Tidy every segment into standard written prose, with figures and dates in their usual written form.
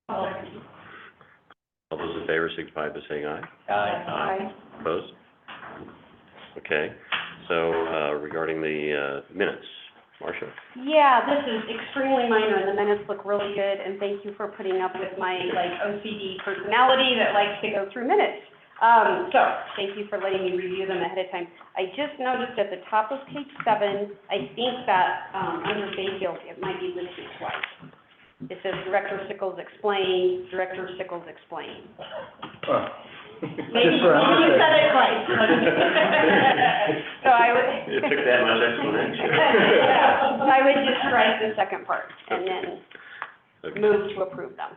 All those in favor signify by saying aye. Aye. Opposed? Okay. So, regarding the minutes, Marcia? Yeah, this is extremely minor, and the minutes look really good, and thank you for putting up with my, OCD personality that likes to go through minutes. So, thank you for letting me review them ahead of time. I just noticed at the top of page 7, I think that, under Bayfield, it might be listed twice. It says Director Sickles explained, Director Sickles explained. Maybe you said it twice. So I would. It took that much explanation. I would just strike the second part and then move to approve them.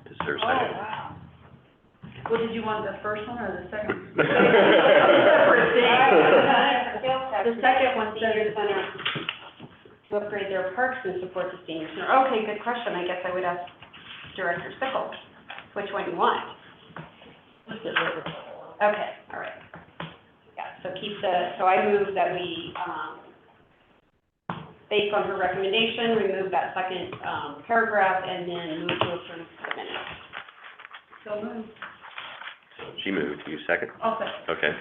Is there a second? Oh, wow. Well, did you want the first one or the second? The second one, senior center, to upgrade their parks and support the senior center. Okay, good question. I guess I would ask Director Sickles, which one you want? Okay, all right. Yeah, so so I move that we, based on her recommendation, remove that second, paragraph and then move to approve the minutes. So moved. She moved. You second? I'll second. Okay.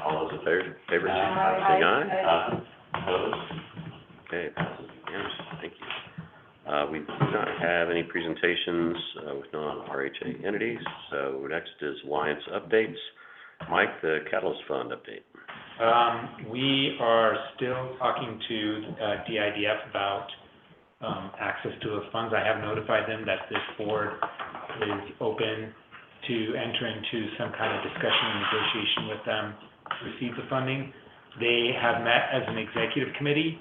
All those in favor signify by saying aye. Opposed? Okay, passes unanimously. Thank you. We do not have any presentations with non-RHA entities, so next is Alliance updates. Mike, the Catalyst Fund update. We are still talking to DIDF about access to those funds. I have notified them that this board is open to enter into some kind of discussion and negotiation with them to receive the funding. They have met as an executive committee,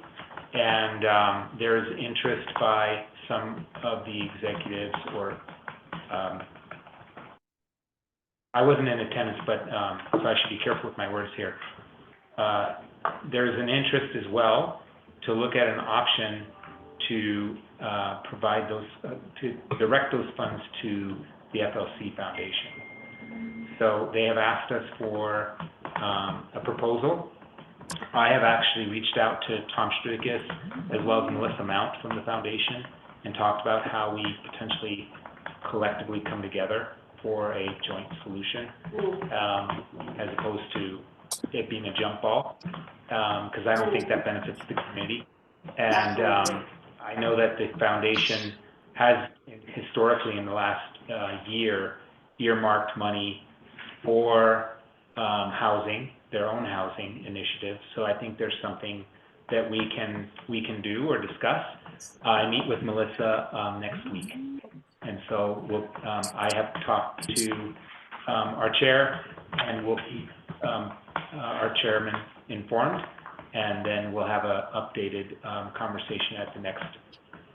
and there's interest by some of the executives, or I wasn't in attendance, but so I should be careful with my words here. There's an interest as well to look at an option to provide those, to direct those funds to the FLC Foundation. So they have asked us for a proposal. I have actually reached out to Tom Strudicus as well as Melissa Mount from the foundation and talked about how we potentially collectively come together for a joint solution, as opposed to it being a jump ball, because I don't think that benefits the community. And I know that the foundation has historically in the last year earmarked money for housing, their own housing initiative. So I think there's something that we can do or discuss. I meet with Melissa next week, and so we'll, I have talked to our chair, and we'll keep our chairman informed, and then we'll have an updated conversation at the next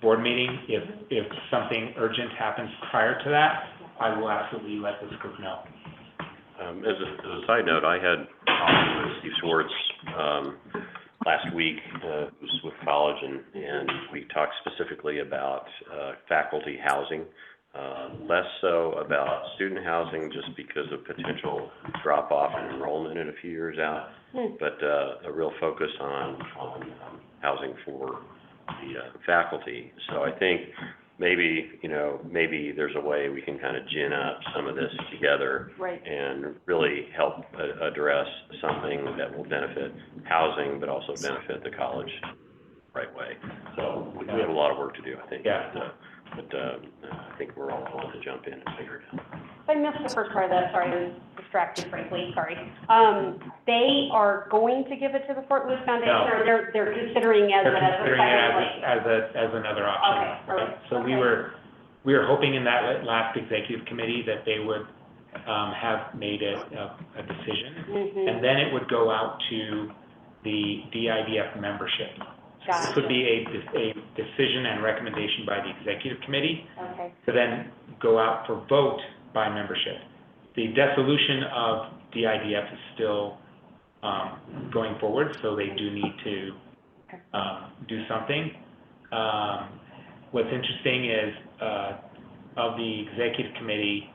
board meeting. If something urgent happens prior to that, I will absolutely let this group know. As a side note, I had talked with Steve Schwartz last week, was with college, and we talked specifically about faculty housing, less so about student housing just because of potential drop-off in enrollment in a few years out, but a real focus on housing for the faculty. So I think maybe there's a way we can kind of gin up some of this together, right, and really help address something that will benefit housing, but also benefit the college right way. So we have a lot of work to do, I think. Yeah. But I think we're all willing to jump in and figure it out. I missed the first part of that, sorry, I was distracted, frankly, sorry. They are going to give it to the Fort Lewis Foundation, No. or they're considering as as another option. Okay, all right. So we were hoping in that last executive committee that they would have made a decision, and then it would go out to the DIDF membership. Gotcha. This would be a decision and recommendation by the executive committee, okay, to then go out for vote by membership. The dissolution of DIDF is still going forward, so they do need to do something. What's interesting is of the executive committee,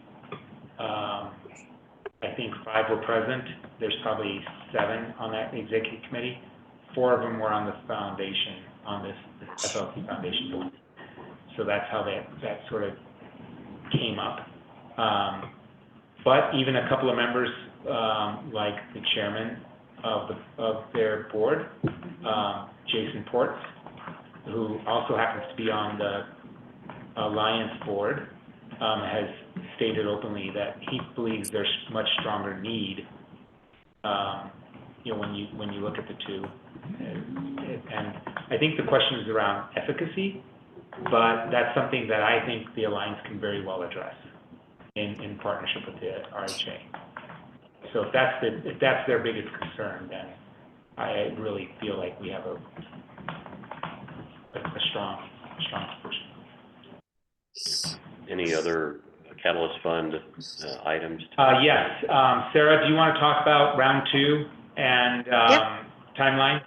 I think 5 were present. There's probably 7 on that executive committee. 4 of them were on the foundation, on this FLC Foundation board. So that's how that sort of came up. But even a couple of members, like the chairman of their board, Jason Ports, who also happens to be on the Alliance board, has stated openly that he believes there's much stronger need, when you look at the two. And I think the question is around efficacy, but that's something that I think the Alliance can very well address in partnership with the RHA. So if that's their biggest concern, then I really feel like we have a strong position. Any other Catalyst Fund items? Yes. Sarah, do you want to talk about round 2 and timeline?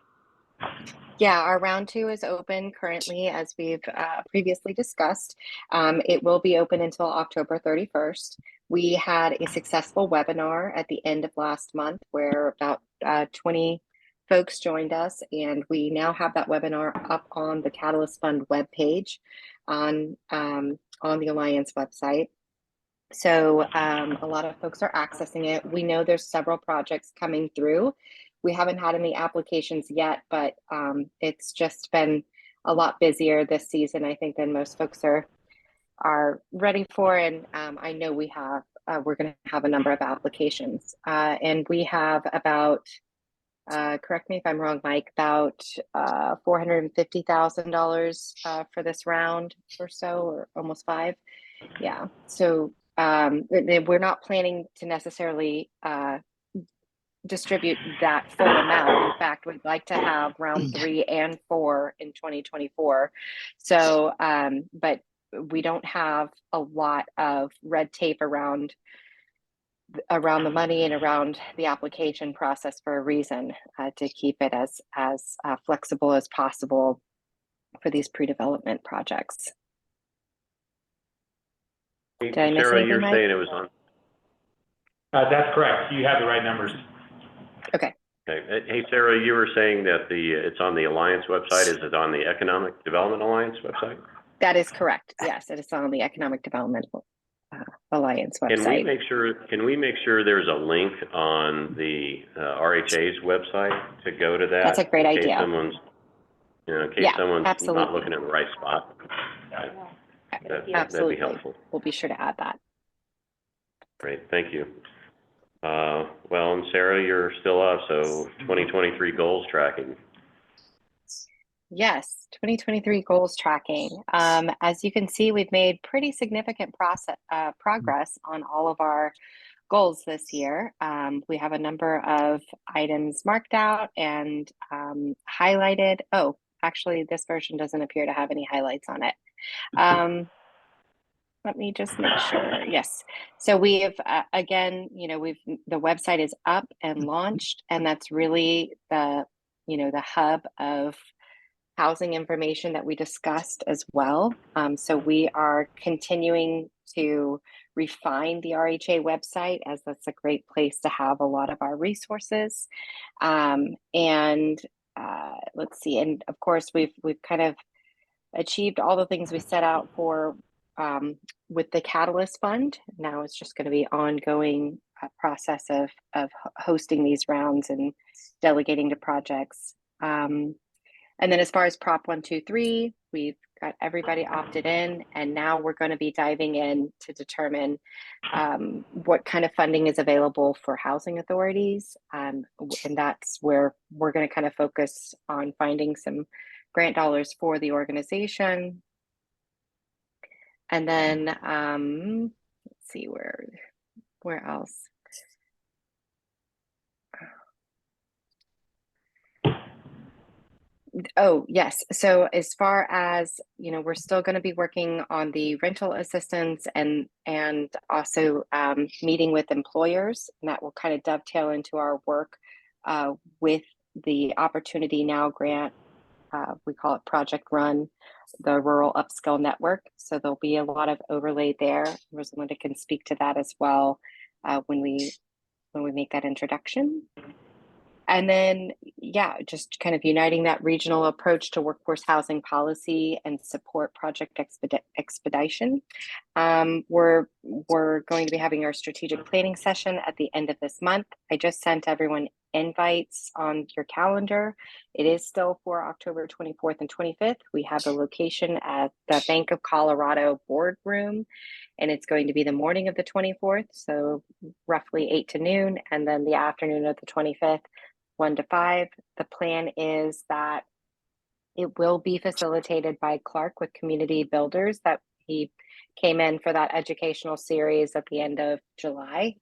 Yeah, our round 2 is open currently, as we've previously discussed. It will be open until October 31st. We had a successful webinar at the end of last month where about 20 folks joined us, and we now have that webinar up on the Catalyst Fund webpage on the Alliance website. So a lot of folks are accessing it. We know there's several projects coming through. We haven't had any applications yet, but it's just been a lot busier this season, I think, than most folks are ready for. And I know we're going to have a number of applications. And we have about, correct me if I'm wrong, Mike, about $450,000 for this round or so, or almost 5. Yeah. So we're not planning to necessarily distribute that full amount. In fact, we'd like to have round 3 and 4 in 2024. So, but we don't have a lot of red tape around the money and around the application process for a reason, to keep it as flexible as possible for these pre-development projects. Did I miss Sarah, anything, you're Mike? saying it was on. That's correct. You have the right numbers. Okay. Okay. Hey, Sarah, you were saying that it's on the Alliance website. Is it on the Economic Development Alliance website? That is correct. Yes, it is on the Economic Development Alliance website. Can we make sure there's a link on the RHA's website to go to that? That's a great in case idea. Someone's, in case Yeah, someone's absolutely. not looking in the right spot. That'd be Absolutely. helpful. We'll be sure to add that. Great, thank you. Well, and Sarah, you're still up, so 2023 goals tracking. Yes, 2023 goals tracking. As you can see, we've made pretty significant progress on all of our goals this year. We have a number of items marked out and highlighted. Oh, actually, this version doesn't appear to have any highlights on it. Let me just make sure. Yes. So we have, again, the website is up and launched, and that's really the hub of housing information that we discussed as well. So we are continuing to refine the RHA website, as that's a great place to have a lot of our resources. Let's see, and of course we've kind of achieved all the things we set out for with the Catalyst Fund. Now it's just going to be ongoing process of hosting these rounds and delegating to projects. And then as far as Prop 123, we've got everybody opted in, and now we're going to be diving in to determine what kind of funding is available for housing authorities. And that's where we're going to kind of focus on finding some grant dollars for the organization. And then let's see, where else? Oh, yes. So as far as, we're still going to be working on the rental assistance and also meeting with employers, and that will kind of dovetail into our work with the Opportunity Now grant. We call it Project Run, the Rural Upskill Network. So there'll be a lot of overlay there. Rosalinda can speak to that as well when we make that introduction. And then, just kind of uniting that regional approach to workforce housing policy and support project expedition. We're going to be having our strategic planning session at the end of this month. I just sent everyone invites on your calendar. It is still for October 24th and 25th. We have the location at the Bank of Colorado boardroom, and it's going to be the morning of the 24th, so roughly 8 to noon, and then the afternoon of the 25th, 1 to 5. The plan is that it will be facilitated by Clark with Community Builders. That he came in for that educational series at the end of July.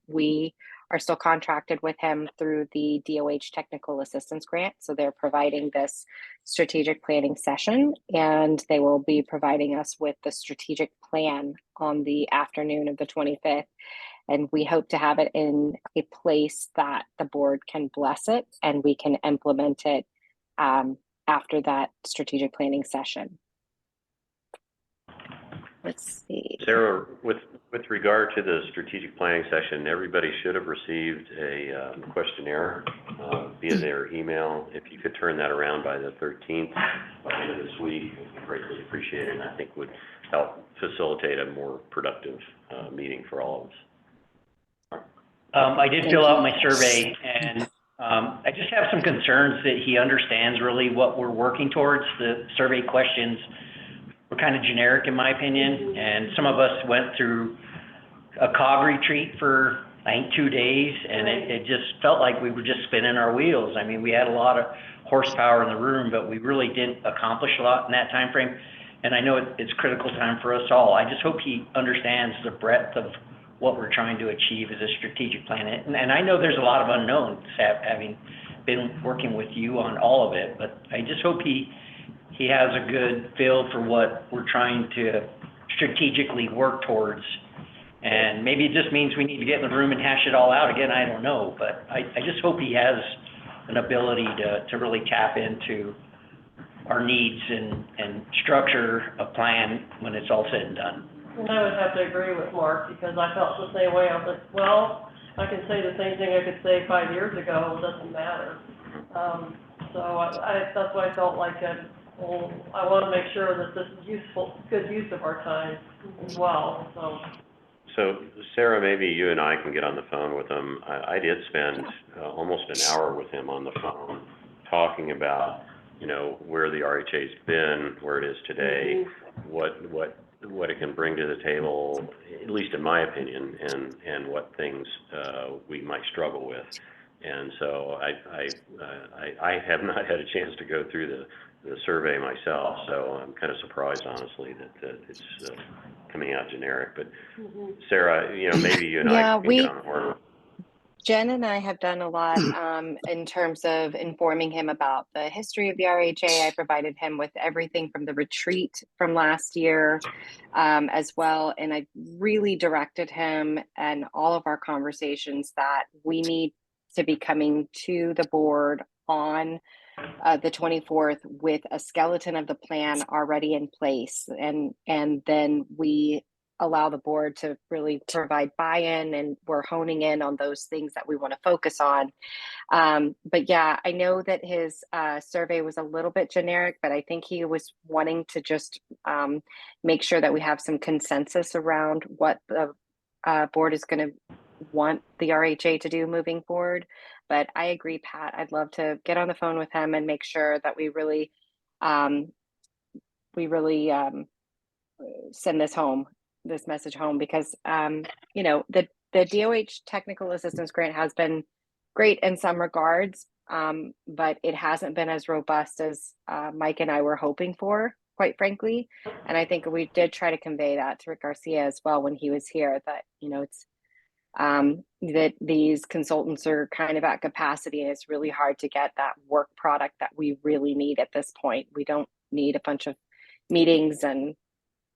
We are still contracted with him through the DOH Technical Assistance Grant. So they're providing this strategic planning session, and they will be providing us with the strategic plan on the afternoon of the 25th. And we hope to have it in a place that the board can bless it and we can implement it after that strategic planning session. Let's see. Sarah, with regard to the strategic planning session, everybody should have received a questionnaire via their email. If you could turn that around by the 13th, by the end of this week, it would be greatly appreciated, and I think would help facilitate a more productive meeting for all of us. I did fill out my survey, and I just have some concerns that he understands really what we're working towards. The survey questions were kind of generic in my opinion, and some of us went through a COG retreat for, I think, 2 days, and it just felt like we were just spinning our wheels. I mean, we had a lot of horsepower in the room, but we really didn't accomplish a lot in that time frame. And I know it's critical time for us all. I just hope he understands the breadth of what we're trying to achieve as a strategic plan. And I know there's a lot of unknowns, having been working with you on all of it, but I just hope he has a good feel for what we're trying to strategically work towards. And maybe it just means we need to get in the room and hash it all out again, I don't know, but I just hope he has an ability to really tap into our needs and structure a plan when it's all said and done. And I would have to agree with Mark, because I felt the same way. I was like, well, I can say the same thing I could say 5 years ago, it doesn't matter. So that's why I felt like I want to make sure that this is good use of our time as well, So Sarah, maybe you and I can get on the phone with him. I did spend almost an hour with him on the phone talking about, you know, where the RHA's been, where it is today, what it can bring to the table, at least in my opinion, and what things we might struggle with. And so I have not had a chance to go through the survey myself, so I'm kind of surprised, honestly, that it's coming out generic. But Sarah, you know, maybe you and I can get on the horn. Jen and I have done a lot in terms of informing him about the history of the RHA. I provided him with everything from the retreat from last year as well. And I really directed him and all of our conversations that we need to be coming to the board on the 24th with a skeleton of the plan already in place. And then we allow the board to really provide buy-in, and we're honing in on those things that we want to focus on. But yeah, I know that his survey was a little bit generic, but I think he was wanting to just make sure that we have some consensus around what the board is going to want the RHA to do moving forward. But I agree, Pat, I'd love to get on the phone with him and make sure that we really send this message home, because you know, the DOH Technical Assistance Grant has been great in some regards, but it hasn't been as robust as Mike and I were hoping for, quite frankly. And I think we did try to convey that to Rick Garcia as well when he was here, that, you know, it's that these consultants are kind of at capacity, and it's really hard to get that work product that we really need at this point. We don't need a bunch of meetings and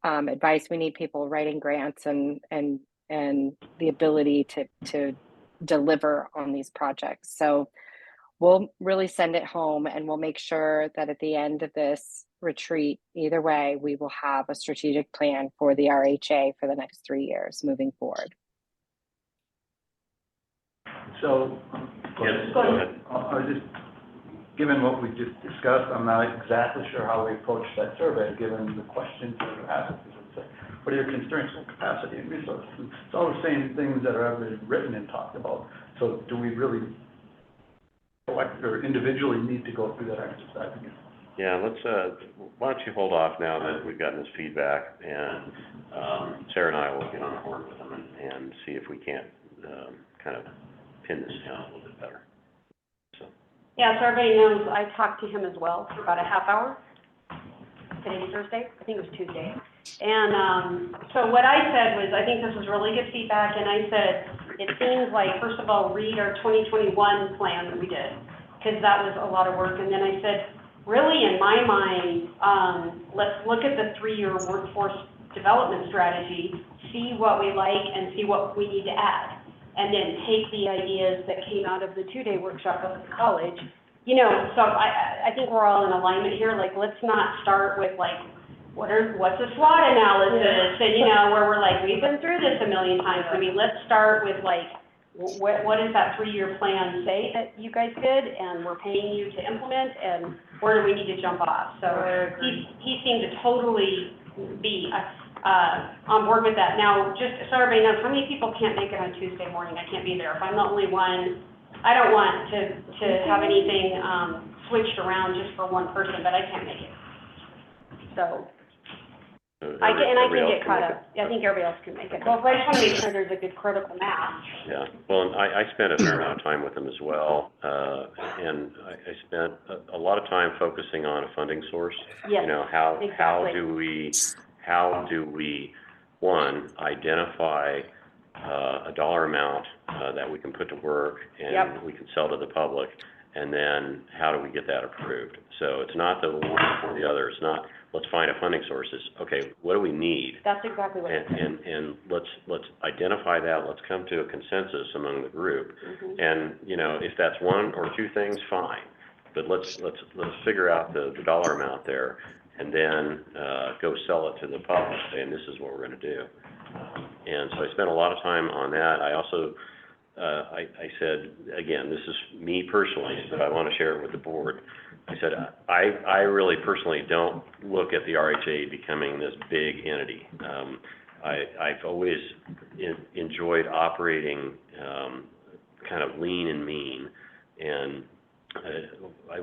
advice. We need people writing grants and the ability to deliver on these projects. So we'll really send it home, and we'll make sure that at the end of this retreat, either way, we will have a strategic plan for the RHA for the next 3 years moving forward. So, Yes, go ahead. Given what we just discussed, I'm not exactly sure how we approach that survey, given the questions that are asked. what are your constraints? Well, capacity and resources. It's all the same things that are already written and talked about. So do we really collect or individually need to go through that exercise again? Yeah, let's, why don't you hold off now that we've gotten this feedback, and, Sarah and I will get on board with them and see if we can't, kind of pin this down a little bit better. So, Yeah, so everybody knows, I talked to him as well for about a half hour. Today's Thursday, I think it was Tuesday. And, so what I said was, I think this was really good feedback, and I said, it seems like, first of all, read our 2021 plan that we did, because that was a lot of work. And then I said, really, in my mind, let's look at the 3-year workforce development strategy, see what we like and see what we need to add. And then take the ideas that came out of the 2-day workshop up at the college. You know, so I think we're all in alignment here. Like, let's not start with like, what's a SWOT analysis? And, you know, where we're like, we've been through this a million times. I mean, let's start with like, what does that 3-year plan say that you guys did and we're paying you to implement, and where do we need to jump off? So he seemed to totally be on board with that. Now, just so everybody knows, how many people can't make it on Tuesday morning? I can't be there. If I'm the only one, I don't want to have anything switched around just for one person, but I can't make it. So. I can get caught up. Yeah, I think everybody else can make it. Well, I just want to make sure there's a good critical mass. yeah, well, and I spent a fair amount of time with them as well, and I spent a lot of time focusing on a funding source. Yes, You know, exactly. how do we, one, identify a dollar amount that we can put to work and Yep. we can sell to the public, and then how do we get that approved? So it's not the one or the other. It's not, let's find a funding source. It's, okay, what do we need? That's exactly what it is. And let's identify that. Let's come to a consensus among the group. Mhm. And, you know, if that's one or two things, fine. But let's figure out the dollar amount there, and then go sell it to the public, saying this is what we're going to do. And so I spent a lot of time on that. I also, I said, again, this is me personally, but I want to share it with the board. I said, I really personally don't look at the RHA becoming this big entity. I've always enjoyed operating kind of lean and mean, and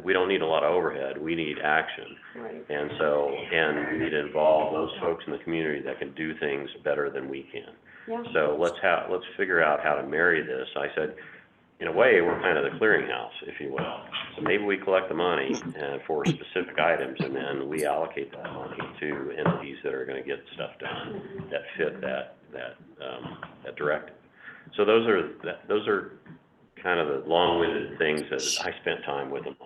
we don't need a lot of overhead. We need action. Right. And so, and we need to involve those folks in the community that can do things better than we can. Yeah. So let's figure out how to marry this. I said, in a way, we're kind of the clearinghouse, if you will. So maybe we collect the money for specific items, and then we allocate that money to entities that are going to get stuff done that fit that directive. So those are kind of the long-winded things that I spent time with them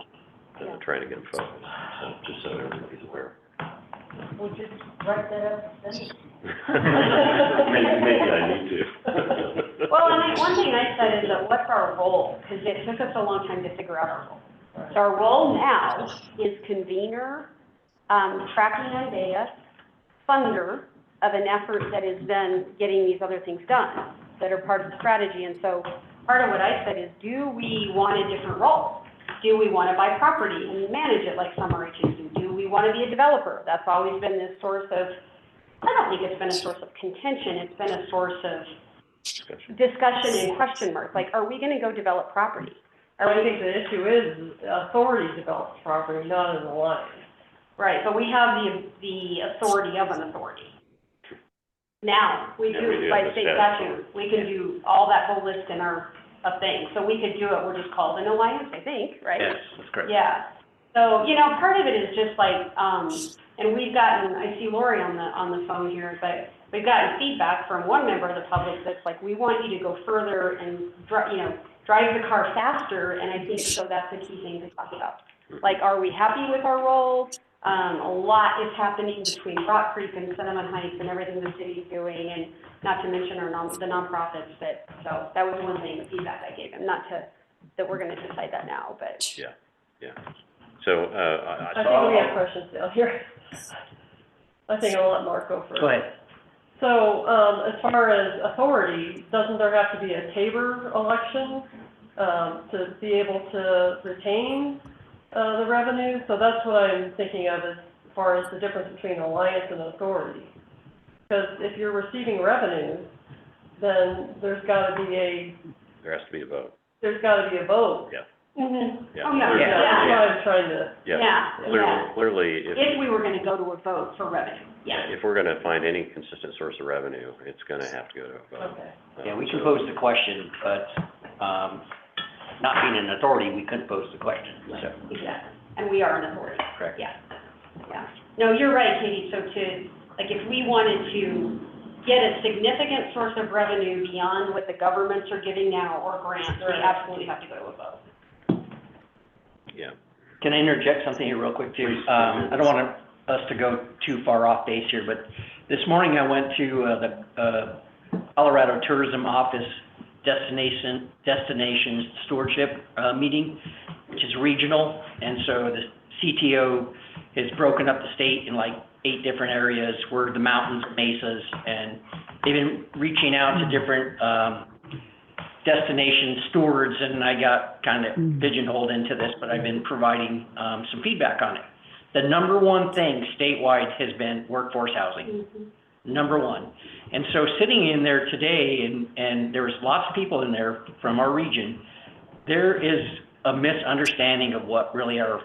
on, trying to get them focused. So just so everybody's aware. We'll just write that up, send it. Maybe I need to. Well, and one thing I said is that what's our role? Because it took us a long time to figure out our role. So our role now is convener, tracking on data, funder of an effort that is then getting these other things done that are part of the strategy. And so part of what I said is, do we want a different role? Do we want to buy property and manage it like some RHAs do? Do we want to be a developer? That's always been this source of, I don't think it's been a source of contention. It's been a source of discussion and question mark. Like, are we going to go develop property? I think the issue is authority develops property, not an alliance. Right, but we have the authority of an authority. Now, we do, by state statute, we can do all that whole list in our thing. So we could do it, we're just called an alliance, I think, right? Yes, that's correct. Yeah. So, you know, part of it is just like, and we've gotten, I see Lori on the phone here, but we've gotten feedback from one member of the public that's like, we want you to go further and, drive the car faster, and I think so that's a key thing to talk about. Like, are we happy with our role? A lot is happening between Rock Creek and Cinnamon Heights and everything the city's doing, and not to mention the nonprofits. So that was one thing, the feedback I gave him. Not that we're going to decide that now, but Yeah. So I think we have questions down here. I think I'll let Mark go first. Go ahead. So, as far as authority, doesn't there have to be a Tabor election, to be able to retain, the revenue? So that's what I'm thinking of as far as the difference between alliance and authority. Because if you're receiving revenues, then there's gotta be There has to be a vote. a vote. Yeah. Mhm. Yeah. Oh, no, Clearly- That's yeah, what I'm trying to, yeah. Clearly, If we were gonna go to a vote for revenue, yeah. if we're gonna find any consistent source of revenue, it's gonna have to go to a vote. okay. Yeah, we can So- pose the question, but, not being an authority, we couldn't pose the question, so. Exactly, and we are an authority. Correct. Yeah, yeah. No, you're right, Katie, so like, if we wanted to get a significant source of revenue beyond what the governments are giving now or grants, we Right. absolutely have to go to a vote. Yeah. Can I interject something here real quick too? I don't want us to go too far off base here, but this morning I went to the Colorado Tourism Office Destinations Stewardship meeting, which is regional, and so the CTO has broken up the state in like 8 different areas where the mountains, mesas, and they've been reaching out to different destination stewards, and I got kind of pigeonholed into this, but I've been providing some feedback on it. The number one thing statewide has been workforce housing. Number one. And so sitting in there today, and there was lots of people in there from our region, there is a misunderstanding of what really our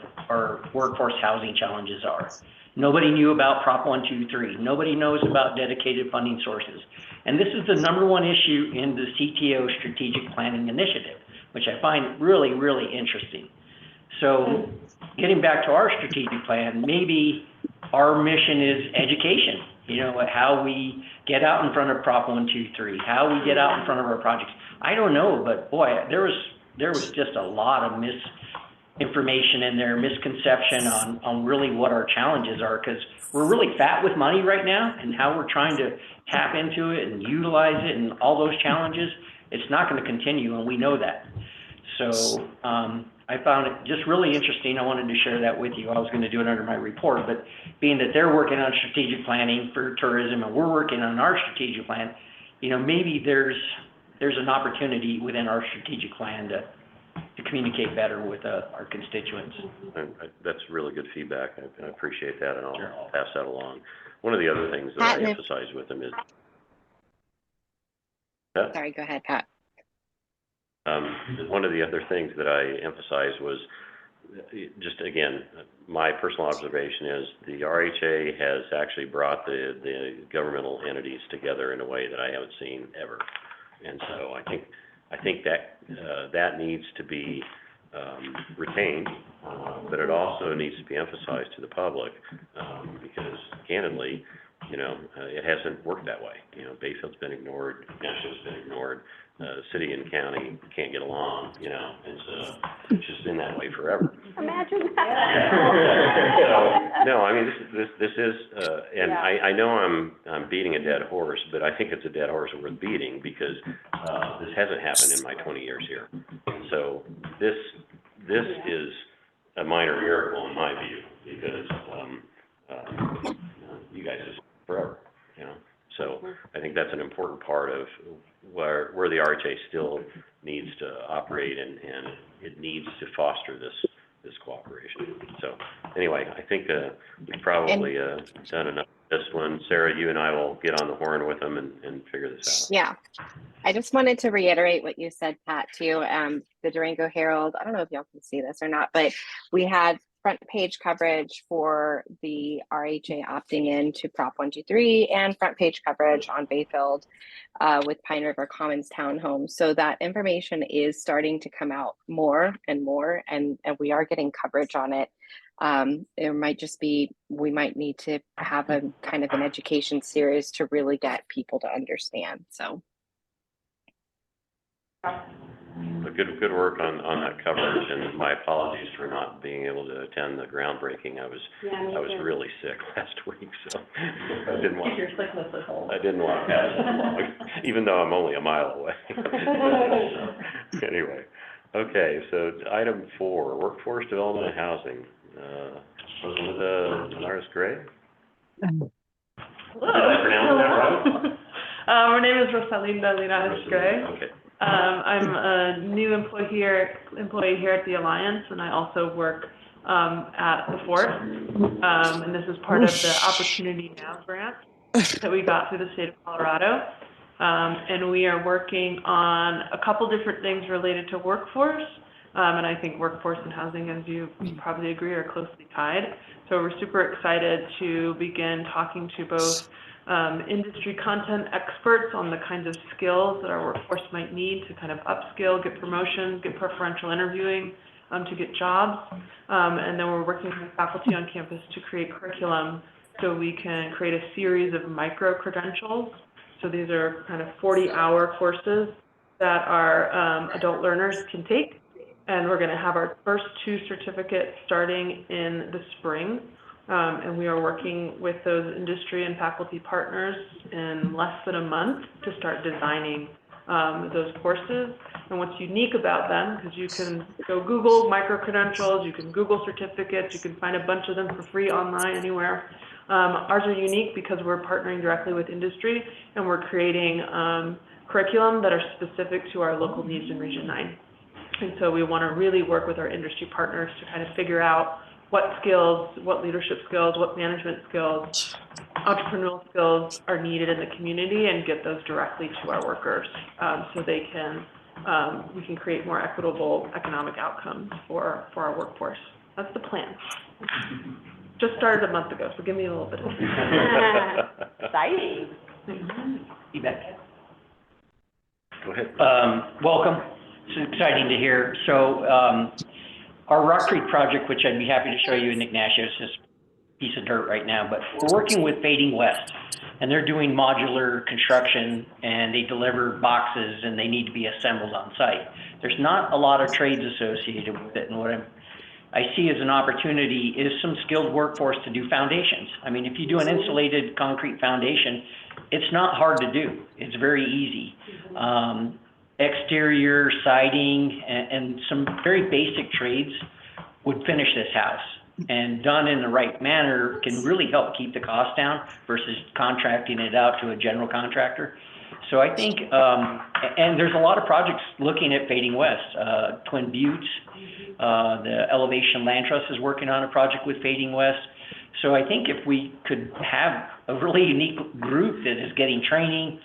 workforce housing challenges are. Nobody knew about Prop 123. Nobody knows about dedicated funding sources. And this is the number one issue in the CTO Strategic Planning Initiative, which I find really, really interesting. So getting back to our strategic plan, maybe our mission is education, you know, how we get out in front of Prop 123, how we get out in front of our projects. I don't know, but boy, there was just a lot of misinformation in there, misconception on really what our challenges are, because we're really fat with money right now, and how we're trying to tap into it and utilize it and all those challenges, it's not going to continue, and we know that. So I found it just really interesting. I wanted to share that with you. I was going to do it under my report, but being that they're working on strategic planning for tourism and we're working on our strategic plan, you know, maybe there's an opportunity within our strategic plan to communicate better with our constituents. That's really good feedback. I appreciate that, and Sure. I'll pass that along. One of the other things that I emphasize with them is... Sorry, go ahead, Pat. One of the other things that I emphasized was, just again, my personal observation is the RHA has actually brought the governmental entities together in a way that I haven't seen ever. And so I think that that needs to be retained, but it also needs to be emphasized to the public, because candidly, you know, it hasn't worked that way. You know, Bayfield's been ignored, Nashville's been ignored, city and county can't get along, you know, and so it's just been that way forever. Imagine that. So, no, I mean, this is, and Yeah. I know I'm beating a dead horse, but I think it's a dead horse worth beating, because this hasn't happened in my 20 years here. So this is a minor miracle in my view, because you guys is forever, you know. So I think that's an important part of where the RHA still needs to operate, and it needs to foster this cooperation. So anyway, I think we've probably done enough of this one. Sarah, you and I will get on the horn with them and figure this out. Yeah, I just wanted to reiterate what you said, Pat, too. The Durango Herald, I don't know if y'all can see this or not, but we had front page coverage for the RHA opting in to Prop 123 and front page coverage on Bayfield with Pine River Commons townhomes. So that information is starting to come out more and more, and we are getting coverage on it. There might just be, we might need to have a kind of an education series to really get people to understand, so. Good work on that coverage, and my apologies for not being able to attend the groundbreaking. I was really sick last week, so I didn't want Keep your sickness at home. to pass it along, even though I'm only a mile away. So, anyway, okay, so item 4, workforce development and housing. Rosalinda Linares-Grey? Hello. Did I pronounce that right? My name is Rosalinda Linares-Grey. Okay. I'm a new employee here at the Alliance, and I also work at the Fort. And this is part of the Opportunity Now grant. that we got through the state of Colorado. And we are working on a couple different things related to workforce. And I think workforce and housing, as you probably agree, are closely tied. So we're super excited to begin talking to both industry content experts on the kinds of skills that our workforce might need to kind of upskill, get promotions, get preferential interviewing, to get jobs. And then we're working with faculty on campus to create curriculum so we can create a series of micro-credentials. So these are kind of 40-hour courses that our adult learners can take. And we're going to have our first 2 certificates starting in the spring. And we are working with those industry and faculty partners in less than a month to start designing those courses. And what's unique about them, because you can go Google micro-credentials, you can Google certificates, you can find a bunch of them for free online anywhere. Ours are unique because we're partnering directly with industry and we're creating curriculum that are specific to our local needs in Region 9. And so we want to really work with our industry partners to kind of figure out what skills, what leadership skills, what management skills, entrepreneurial skills are needed in the community and get those directly to our workers so they can, we can create more equitable economic outcomes for our workforce. That's the plan. Just started a month ago, so give me a little bit of time. Exciting. You bet. Go ahead. Welcome. It's exciting to hear. So our Rock Creek project, which I'd be happy to show you in Ignacio, is just a piece of dirt right now, but we're working with Fading West, and they're doing modular construction, and they deliver boxes, and they need to be assembled on site. There's not a lot of trades associated with it, and what I see as an opportunity is some skilled workforce to do foundations. I mean, if you do an insulated concrete foundation, it's not hard to do. It's very easy. Exterior, siding, and some very basic trades would finish this house. And done in the right manner can really help keep the cost down versus contracting it out to a general contractor. So I think, and there's a lot of projects looking at Fading West. Twin Buttes, the Elevation Land Trust is working on a project with Fading West. So I think if we could have a really unique group that is getting training,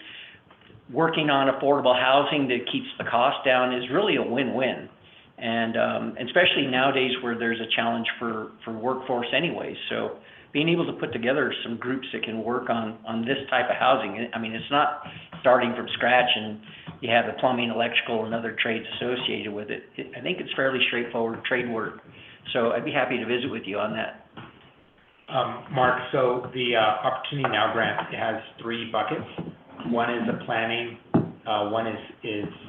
working on affordable housing that keeps the cost down is really a win-win. And especially nowadays where there's a challenge for workforce anyways. So being able to put together some groups that can work on this type of housing, I mean, it's not starting from scratch and you have the plumbing, electrical, and other trades associated with it. I think it's fairly straightforward trade work. So I'd be happy to visit with you on that. Mark, so the Opportunity Now grant has 3 buckets. One is the planning, one is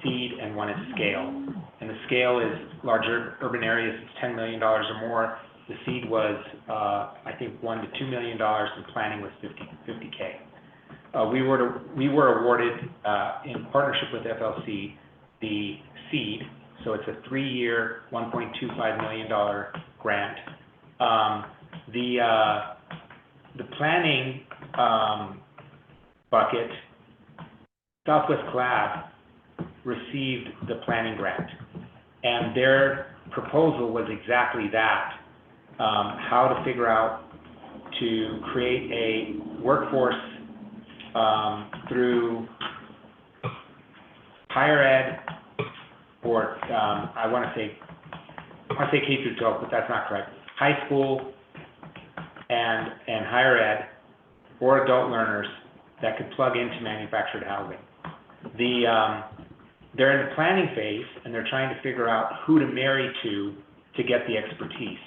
seed, and one is scale. And the scale is larger urban areas, it's $10 million or more. The seed was, I think, $1 to $2 million, and planning was $50K. We were awarded, in partnership with FLC, the seed. So it's a 3-year, $1.25 million grant. The planning bucket, Southwest Collab received the planning grant, and their proposal was exactly that, how to figure out to create a workforce through higher ed, or I want to say K through 12, but that's not correct. High school and higher ed, or adult learners that could plug into manufactured housing. They're in the planning phase, and they're trying to figure out who to marry to get the expertise.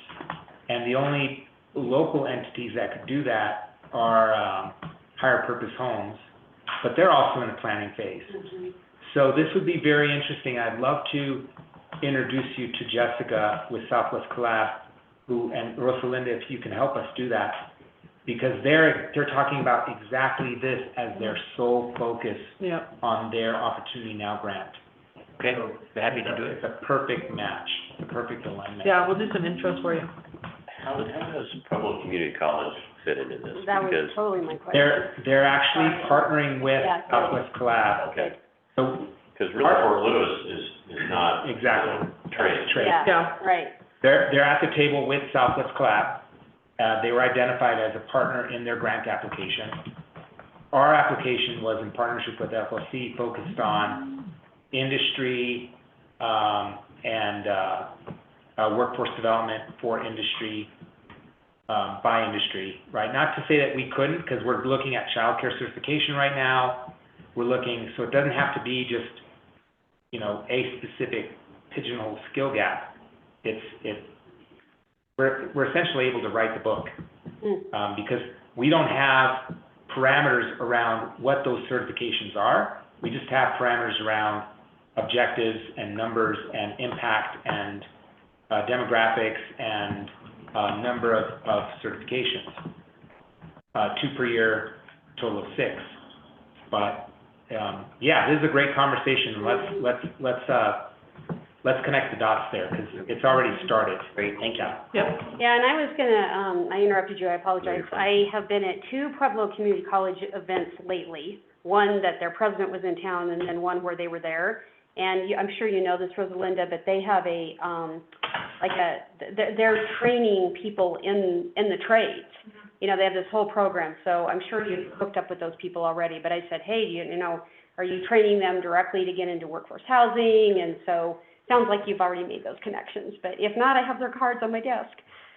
And the only local entities that could do that are Higher Purpose Homes, but they're also in the planning phase. So this would be very interesting. I'd love to introduce you to Jessica with Southwest Collab, and Rosalinda, if you can help us do that, because they're talking about exactly this as their sole focus on their Opportunity Now grant. Okay, happy to do it. It's a perfect match, a perfect alignment. Yeah, we'll do some intros for you. How does Pueblo Community College fit into this? That was Because totally my question. They're actually partnering with Yeah. Southwest Collab. Okay. So Because really Fort Lewis is not exactly. trade. Yeah, Yeah. right. They're at the table with Southwest Collab. They were identified as a partner in their grant application. our application was in partnership with FLC, focused on industry, and workforce development for industry, by industry, right? Not to say that we couldn't, because we're looking at childcare certification right now. We're looking, so it doesn't have to be just, you know, a specific pigeonhole skill gap. We're essentially able to write the book, because we don't have parameters around what those certifications are. We just have parameters around objectives and numbers and impact and demographics and number of certifications. 2 per year, total of 6. But yeah, this is a great conversation. Let's connect the dots there, because it's already started. Great, thank you. Yep. Yeah, and I was gonna, I interrupted you, I apologize. I have been at 2 Pueblo Community College events lately. One that their president was in town, and then one where they were there. And I'm sure you know this, Rosalinda, but they have a, they're training people in the trades. You know, they have this whole program, so I'm sure you've hooked up with those people already. But I said, hey, you know, are you training them directly to get into workforce housing? And so, sounds like you've already made those connections. But if not, I have their cards on my desk.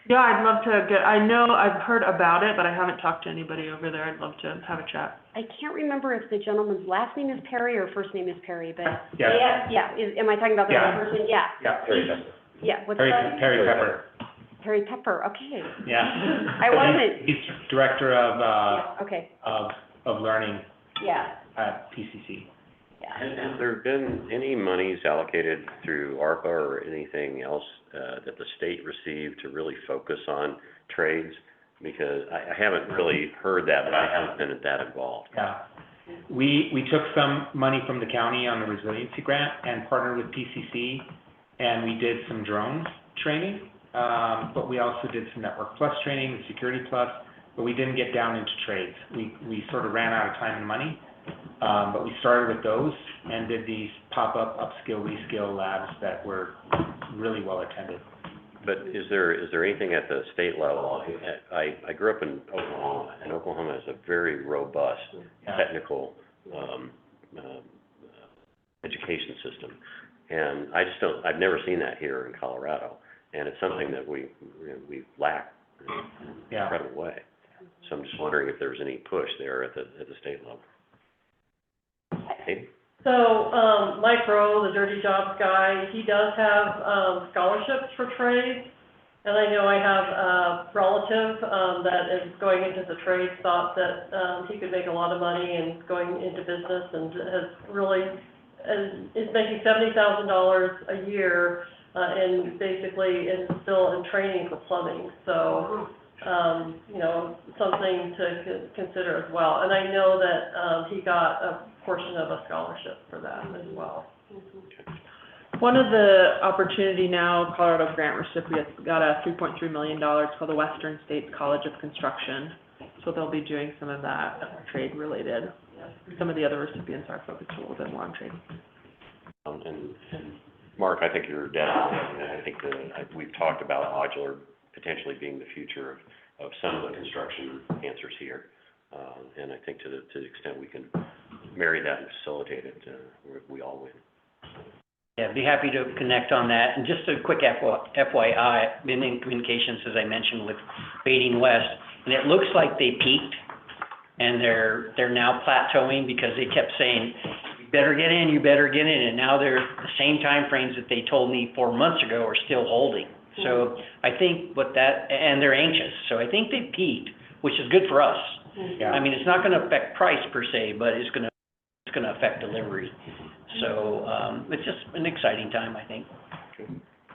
Yeah, I'd love to get, I know I've heard about it, but I haven't talked to anybody over there. I'd love to have a chat. I can't remember if the gentleman's last name is Perry or first name is Perry, but Yeah. Am I talking about the Yeah. right person? Yeah. Yeah, Perry Pepper. Yeah, what's Perry that? Pepper. Perry Pepper, okay. Yeah. I wasn't. He's director of Okay, learning yeah, at PCC. yeah. Has there been any monies allocated through ARPA or anything else that the state received to really focus on trades? Because I haven't really heard that, but I haven't been that involved. Yeah. We took some money from the county on the resiliency grant and partnered with PCC, and we did some drone training, but we also did some Network Plus training and Security Plus, but we didn't get down into trades. We sort of ran out of time and money, but we started with those and did these pop-up upskill, reskill labs that were really well attended. But is there anything at the state level? I grew up in Oklahoma, and Oklahoma has a very robust technical education system. And I've never seen that here in Colorado, and it's something that we lack in an incredible way. So I'm just wondering if there's any push there at the state level. Hey? So, Mike Rowe, the Dirty Jobs guy, he does have, scholarships for trades. And I know I have a relative, that is going into the trades, thought that, he could make a lot of money and going into business, and has really, is making $70,000 a year, and basically is still in training for plumbing. So, you know, something to consider as well. And I know that, he got a portion of a scholarship for that as well. One of the Opportunity Now Colorado grant recipients got a $3.3 million called the Western States College of Construction. So they'll be doing some of that trade related. Some of the other recipients are focused a little bit more on trade. And Mark, I think you're dead on. I think we've talked about modular potentially being the future of some of the construction answers here. And I think to the extent we can marry that and facilitate it, we all win. Yeah, be happy to connect on that. And just a quick FYI, I've been in communications, as I mentioned, with Fading West, and it looks like they peaked, and they're now plateauing because they kept saying, you better get in, and now they're the same time frames that they told me 4 months ago are still holding. So I think and they're anxious, so I think they peaked, which is good for us. Yeah. I mean, it's not gonna affect price per se, but it's gonna affect delivery. So, it's just an exciting time, I think.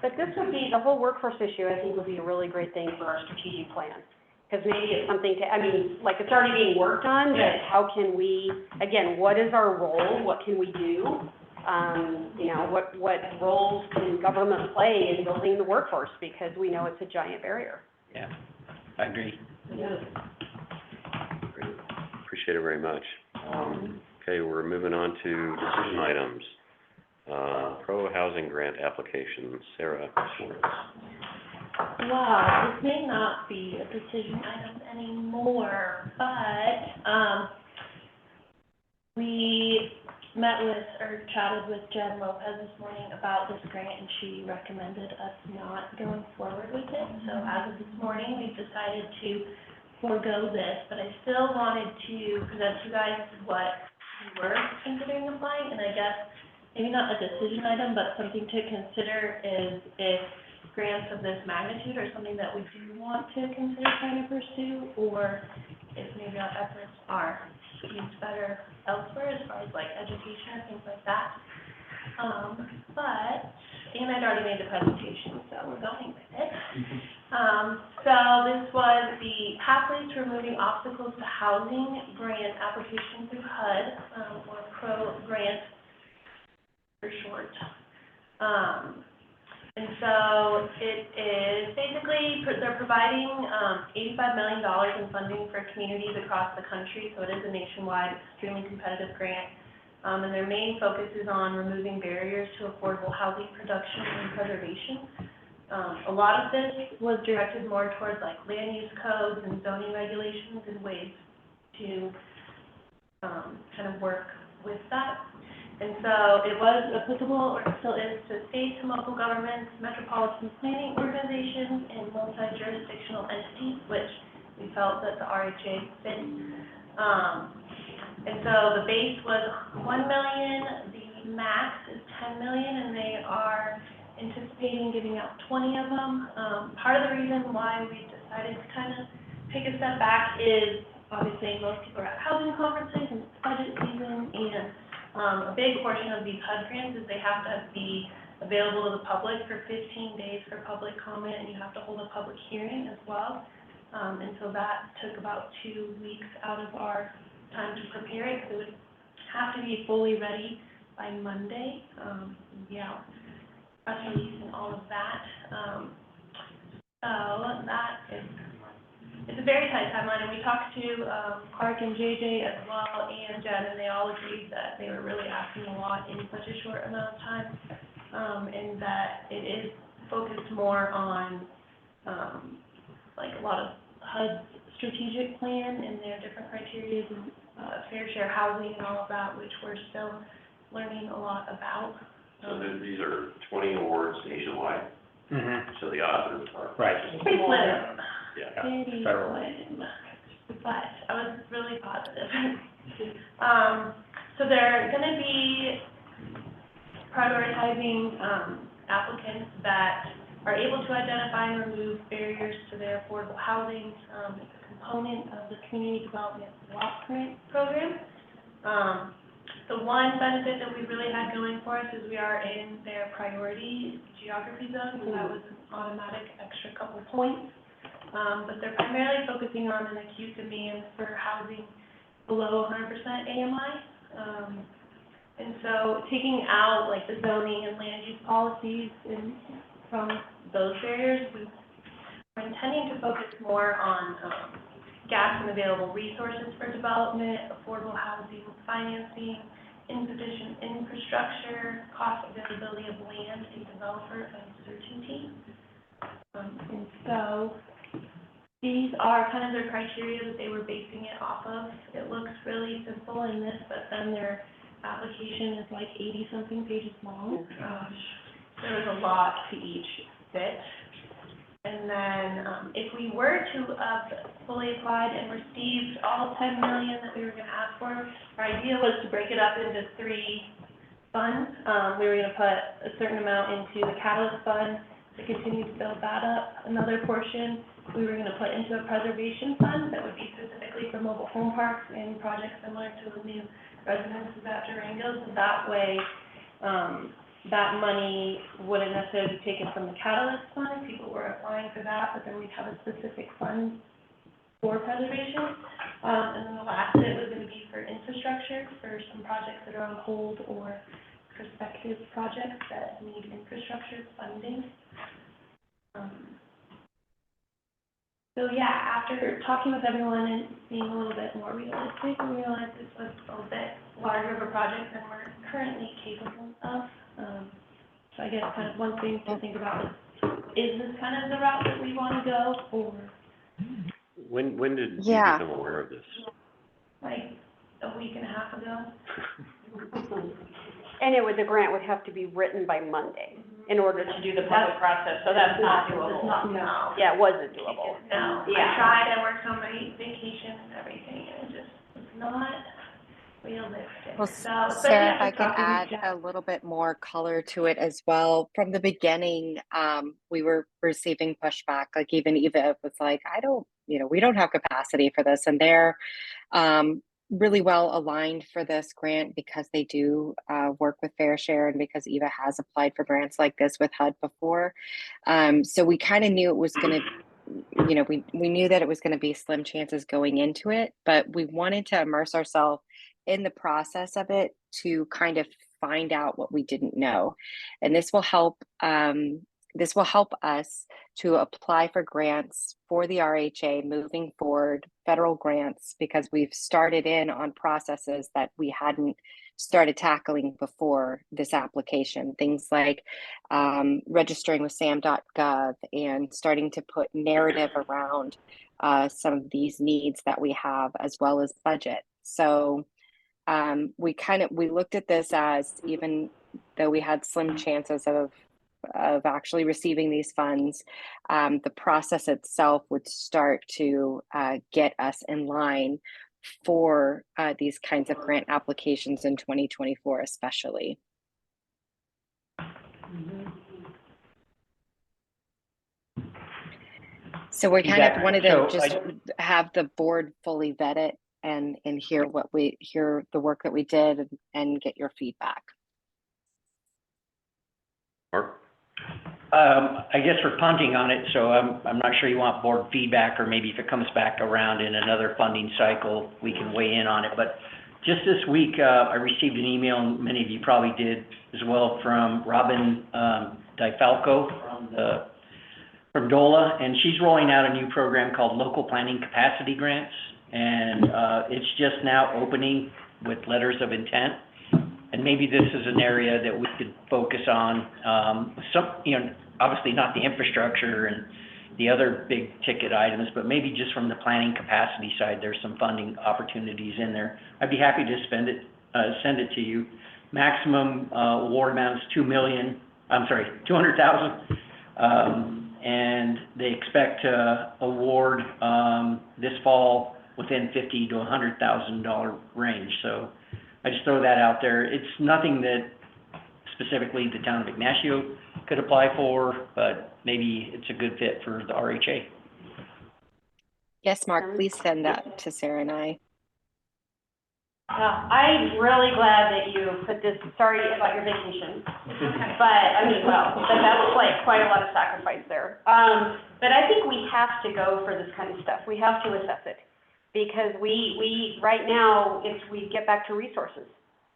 But this would be, the whole workforce issue, I think, would be a really great thing for our strategic plan. Because maybe it's something to, I mean, like, it's already being worked on, but how can we, again, what is our role? What can we do? You know, what roles can government play in building the workforce? Because we know it's a giant barrier. Yeah, I agree. Yeah. Great. Appreciate it very much. Okay, we're moving on to decision items. Pro housing grant applications. Sarah Schwartz. Well, this may not be a decision item anymore, but, met with or chatted with Jen Lopez this morning about this grant, and she recommended us not going forward with it. So as of this morning, we've decided to forego this, but I still wanted to present to you guys what we were considering applying, and I guess maybe not a decision item, but something to consider is if grants of this magnitude are something that we do want to consider trying to pursue, or if maybe our efforts are used better elsewhere as far as like education and things like that. And I'd already made the presentation, so we're going with it. So this was the Pathways to Removing Obstacles to Housing Grant Application through HUD, or PRO grant for short. And so it is basically, they're providing $85 million in funding for communities across the country, so it is a nationwide, extremely competitive grant. And their main focus is on removing barriers to affordable housing production and preservation. A lot of this was directed more towards like land use codes and zoning regulations and ways to kind of work with that. And so it was applicable, or still is, to states and local governments, metropolitan planning organizations, and multi-jurisdictional entities, which we felt that the RHA fit. And so the base was $1 million, the max is $10 million, and they are anticipating giving out 20 of them. Part of the reason why we decided to kind of take a step back is obviously most people are at housing conferences and it's budget season, and a big portion of these HUD grants is they have to be available to the public for 15 days for public comment, and you have to hold a public hearing as well. And so that took about 2 weeks out of our time to prepare it, because it would have to be fully ready by Monday. Press release and all of that. So that is, it's a very tight timeline, and we talked to Clark and JJ as well, and Jen, and they all agreed that they were really asking a lot in such a short amount of time, and that it is focused more on like a lot of HUD's strategic plan and their different criteria and fair share housing and all of that, which we're still learning a lot about. So these are 20 awards nationwide, so the odds are. Right. Pretty slim. Yeah. Pretty Federal. slim. But I was really positive. So they're gonna be prioritizing applicants that are able to identify and remove barriers to their affordable housing. It's a component of the Community Development Block Grant Program. The one benefit that we really had going for us is we are in their priority geography zone, so that was an automatic extra couple points. But they're primarily focusing on an acute demand for housing below 100% AMI. And so taking out like the zoning and land use policies and from those barriers, we are intending to focus more on gaps in available resources for development, affordable housing, financing, insufficient infrastructure, cost availability of land, and developer uncertainty. And so these are kind of their criteria that they were basing it off of. It looks really simple in this, but then their application is like 80-something pages long. There was a lot to each bit. And then if we were to fully applied and received all 10 million that we were going to ask for, our idea was to break it up into 3 funds. We were going to put a certain amount into the Catalyst Fund to continue to build that up. Another portion we were going to put into a preservation fund that would be specifically for mobile home parks and projects similar to the new residences at Durango. So that way, that money wouldn't necessarily be taken from the Catalyst Fund. People were applying for that, but then we'd have a specific fund for preservation. And then the last bit was going to be for infrastructure, for some projects that are on hold or prospective projects that need infrastructure funding. So yeah, after talking with everyone and being a little bit more realistic, we realized this was a bit larger of a project than we're currently capable of. So I guess kind of one thing to think about is this kind of the route that we want to go, or? When did you Yeah. become aware of this? Like a week and a half ago. And the grant would have to be written by Monday in order to do the public process, so that's not doable. No. Yeah, it wasn't doable. No, I Yeah. tried, I worked on my vacation and everything, and it just was not realistic. Well, So, Sarah, if especially I could after add talking a little bit more color to it as well. From the beginning, we were receiving pushback. Like even Eva was like, we don't have capacity for this. And they're really well aligned for this grant because they do work with Fair Share and because Eva has applied for grants like this with HUD before. So we kind of knew it was going to, we knew that it was going to be slim chances going into it, but we wanted to immerse ourselves in the process of it to kind of find out what we didn't know. And this will help us to apply for grants for the RHA moving forward, federal grants, because we've started in on processes that we hadn't started tackling before this application. Things like registering with sam.gov and starting to put narrative around some of these needs that we have, as well as budget. So we looked at this as, even though we had slim chances of actually receiving these funds, the process itself would start to get us in line for these kinds of grant applications in 2024, especially. So we kind of wanted to just have the board fully vet it and hear the work that we did and get your feedback. Mark? I guess we're punting on it, so I'm not sure you want board feedback, or maybe if it comes back around in another funding cycle, we can weigh in on it. But just this week, I received an email, and many of you probably did as well, from Robin DiFalco from DOLA, and she's rolling out a new program called Local Planning Capacity Grants, and it's just now opening with letters of intent. And maybe this is an area that we could focus on, obviously not the infrastructure and the other big ticket items, but maybe just from the planning capacity side, there's some funding opportunities in there. I'd be happy to send it to you. Maximum award amount is $200,000, and they expect to award this fall within $50,000 to $100,000 range. So I just throw that out there. It's nothing that specifically the town of Ignacio could apply for, but maybe it's a good fit for the RHA. Yes, Mark, please send that to Sarah and I. I'm really glad that you put this, sorry about your vacation, but that's like quite a lot of sacrifice there. But I think we have to go for this kind of stuff. We have to assess it. Because we right now, we get back to resources,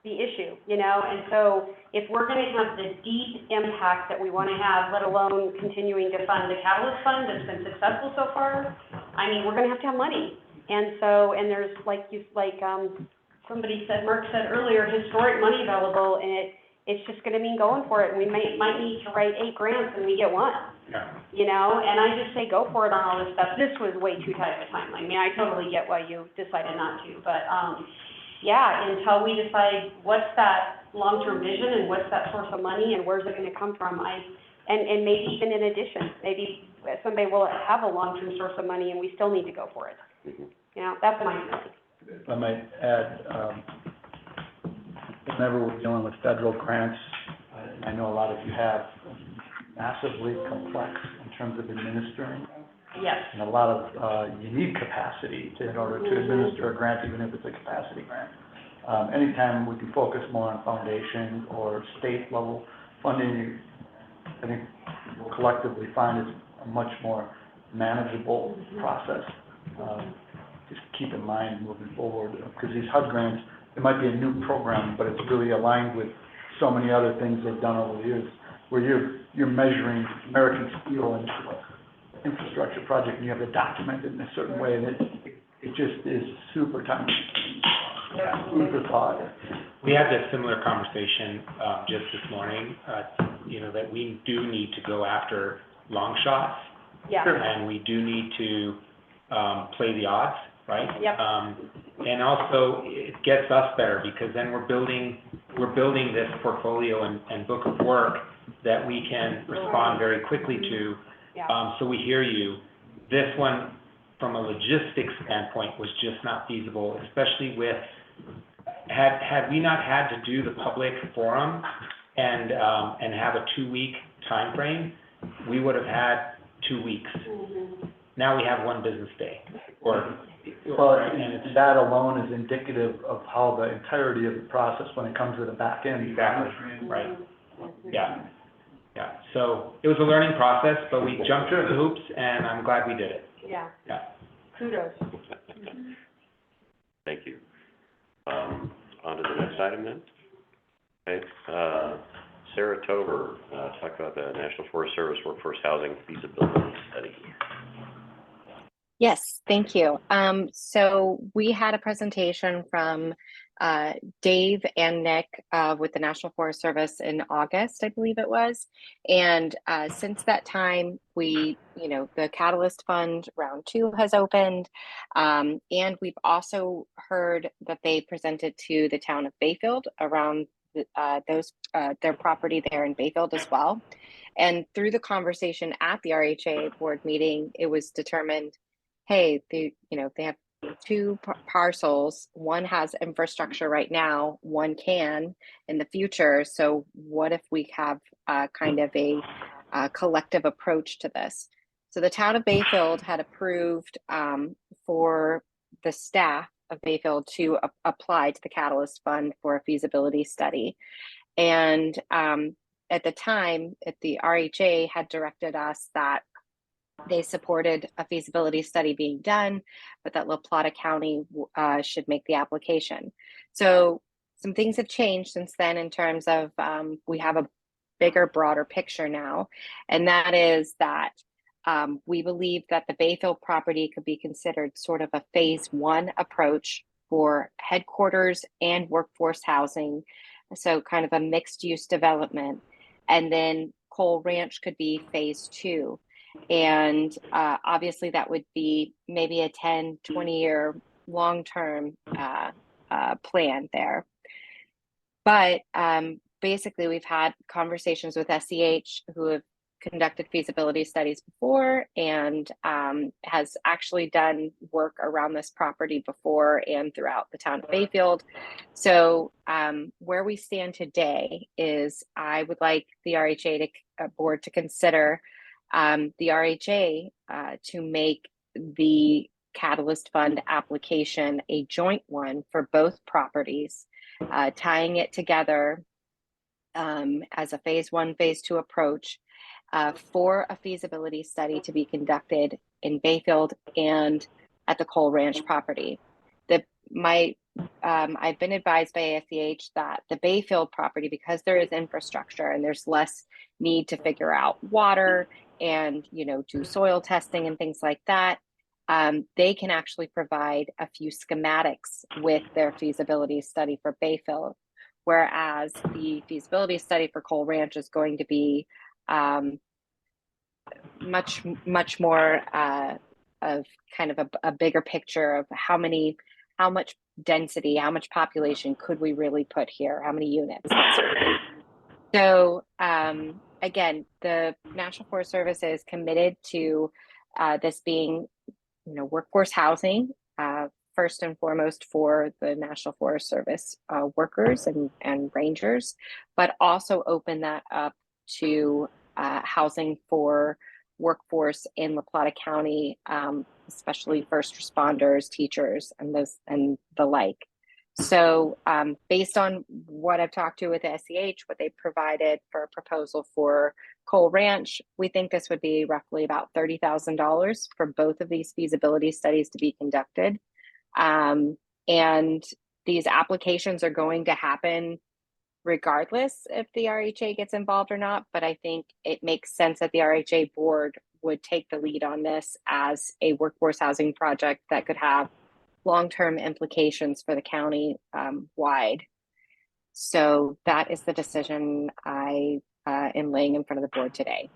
the issue, and so if we're going to have the deep impact that we want to have, let alone continuing to fund the Catalyst Fund that's been successful so far, we're going to have money. And so, and there's somebody said, Mark said earlier, historic money available, and it's just going to mean going for it. And we might need to write 8 grants and we get 1. Yeah. And I just say go for it on all this stuff. This was way too tight of a timeline. I totally get why you decided not to, but until we decide what's that long-term vision and what's that source of money and where's it going to come from, and maybe even in addition, maybe someday we'll have a long-term source of money and we still need to go for it. That's my feeling. If I might add, whenever we're dealing with federal grants, I know a lot of you have massively complex in terms of administering. Yes. And a lot of, you need capacity in order to administer a grant, even if it's a capacity grant. Anytime we can focus more on foundation or state level funding, I think we'll collectively find it's a much more manageable process. Just keep in mind moving forward, because these HUD grants, it might be a new program, but it's really aligned with so many other things they've done over the years, where you're measuring American steel into an infrastructure project, and you have to document it in a certain way, and it just is super time. Food for thought. We had this similar conversation just this morning, that we do need to go after long shots. Yeah. And we do need to play the odds, right? Yep. And also, it gets us better, because then we're building we're building this portfolio and book of work that we can respond very quickly to. Yeah. So we hear you. This one, from a logistics standpoint, was just not feasible, especially with, had we not had to do the public forum and have a 2-week timeframe, we would have had 2 weeks. Now we have 1 business day, and that alone is indicative of how the entirety of the process, when it comes to the back end. Exactly, right. Yeah. So it was a learning process, but we jumped through the hoops, and I'm glad we did it. Yeah. Yeah. Kudos. Thank you. On to the next item then. Okay, Sarah Tober, talk about the National Forest Service Workforce Housing Feasibility Study. Yes, thank you. So we had a presentation from Dave and Nick with the National Forest Service in August, I believe it was. And since that time, the Catalyst Fund round 2 has opened. And we've also heard that they presented to the town of Bayfield around their property there in Bayfield as well. And through the conversation at the RHA board meeting, it was determined, hey, they have 2 parcels. One has infrastructure right now, one can in the future. So what if we have kind of a collective approach to this? So the town of Bayfield had approved for the staff of Bayfield to apply to the Catalyst Fund for a feasibility study. And at the time, the RHA had directed us that they supported a feasibility study being done, but that La Plata County should make the application. So some things have changed since then in terms of we have a bigger, broader picture now, and that is that we believe that the Bayfield property could be considered sort of a phase 1 approach for headquarters and workforce housing, so kind of a mixed use development, and then Cole Ranch could be phase 2. And obviously that would be maybe a 10, 20-year long-term plan there. But basically we've had conversations with SEH, who have conducted feasibility studies before and has actually done work around this property before and throughout the town of Bayfield. So where we stand today is I would like the RHA board to consider the RHA to make the Catalyst Fund application a joint one for both properties, tying it together as a phase 1, phase 2 approach for a feasibility study to be conducted in Bayfield and at the Cole Ranch property. I've been advised by ASEH that the Bayfield property, because there is infrastructure and there's less need to figure out water and do soil testing and things like that, they can actually provide a few schematics with their feasibility study for Bayfield, whereas the feasibility study for Cole Ranch is going to be much more of kind of a bigger picture of how much density, how much population could we really put here, how many units, that sort of thing. So again, the National Forest Service is committed to this being, workforce housing, first and foremost for the National Forest Service workers and rangers, but also open that up to housing for workforce in La Plata County, especially first responders, teachers, and the like. So based on what I've talked to with SEH, what they provided for a proposal for Cole Ranch, we think this would be roughly about $30,000 for both of these feasibility studies to be conducted. And these applications are going to happen regardless if the RHA gets involved or not, but I think it makes sense that the RHA board would take the lead on this as a workforce housing project that could have long-term implications for the county wide. So that is the decision I am laying in front of the board today.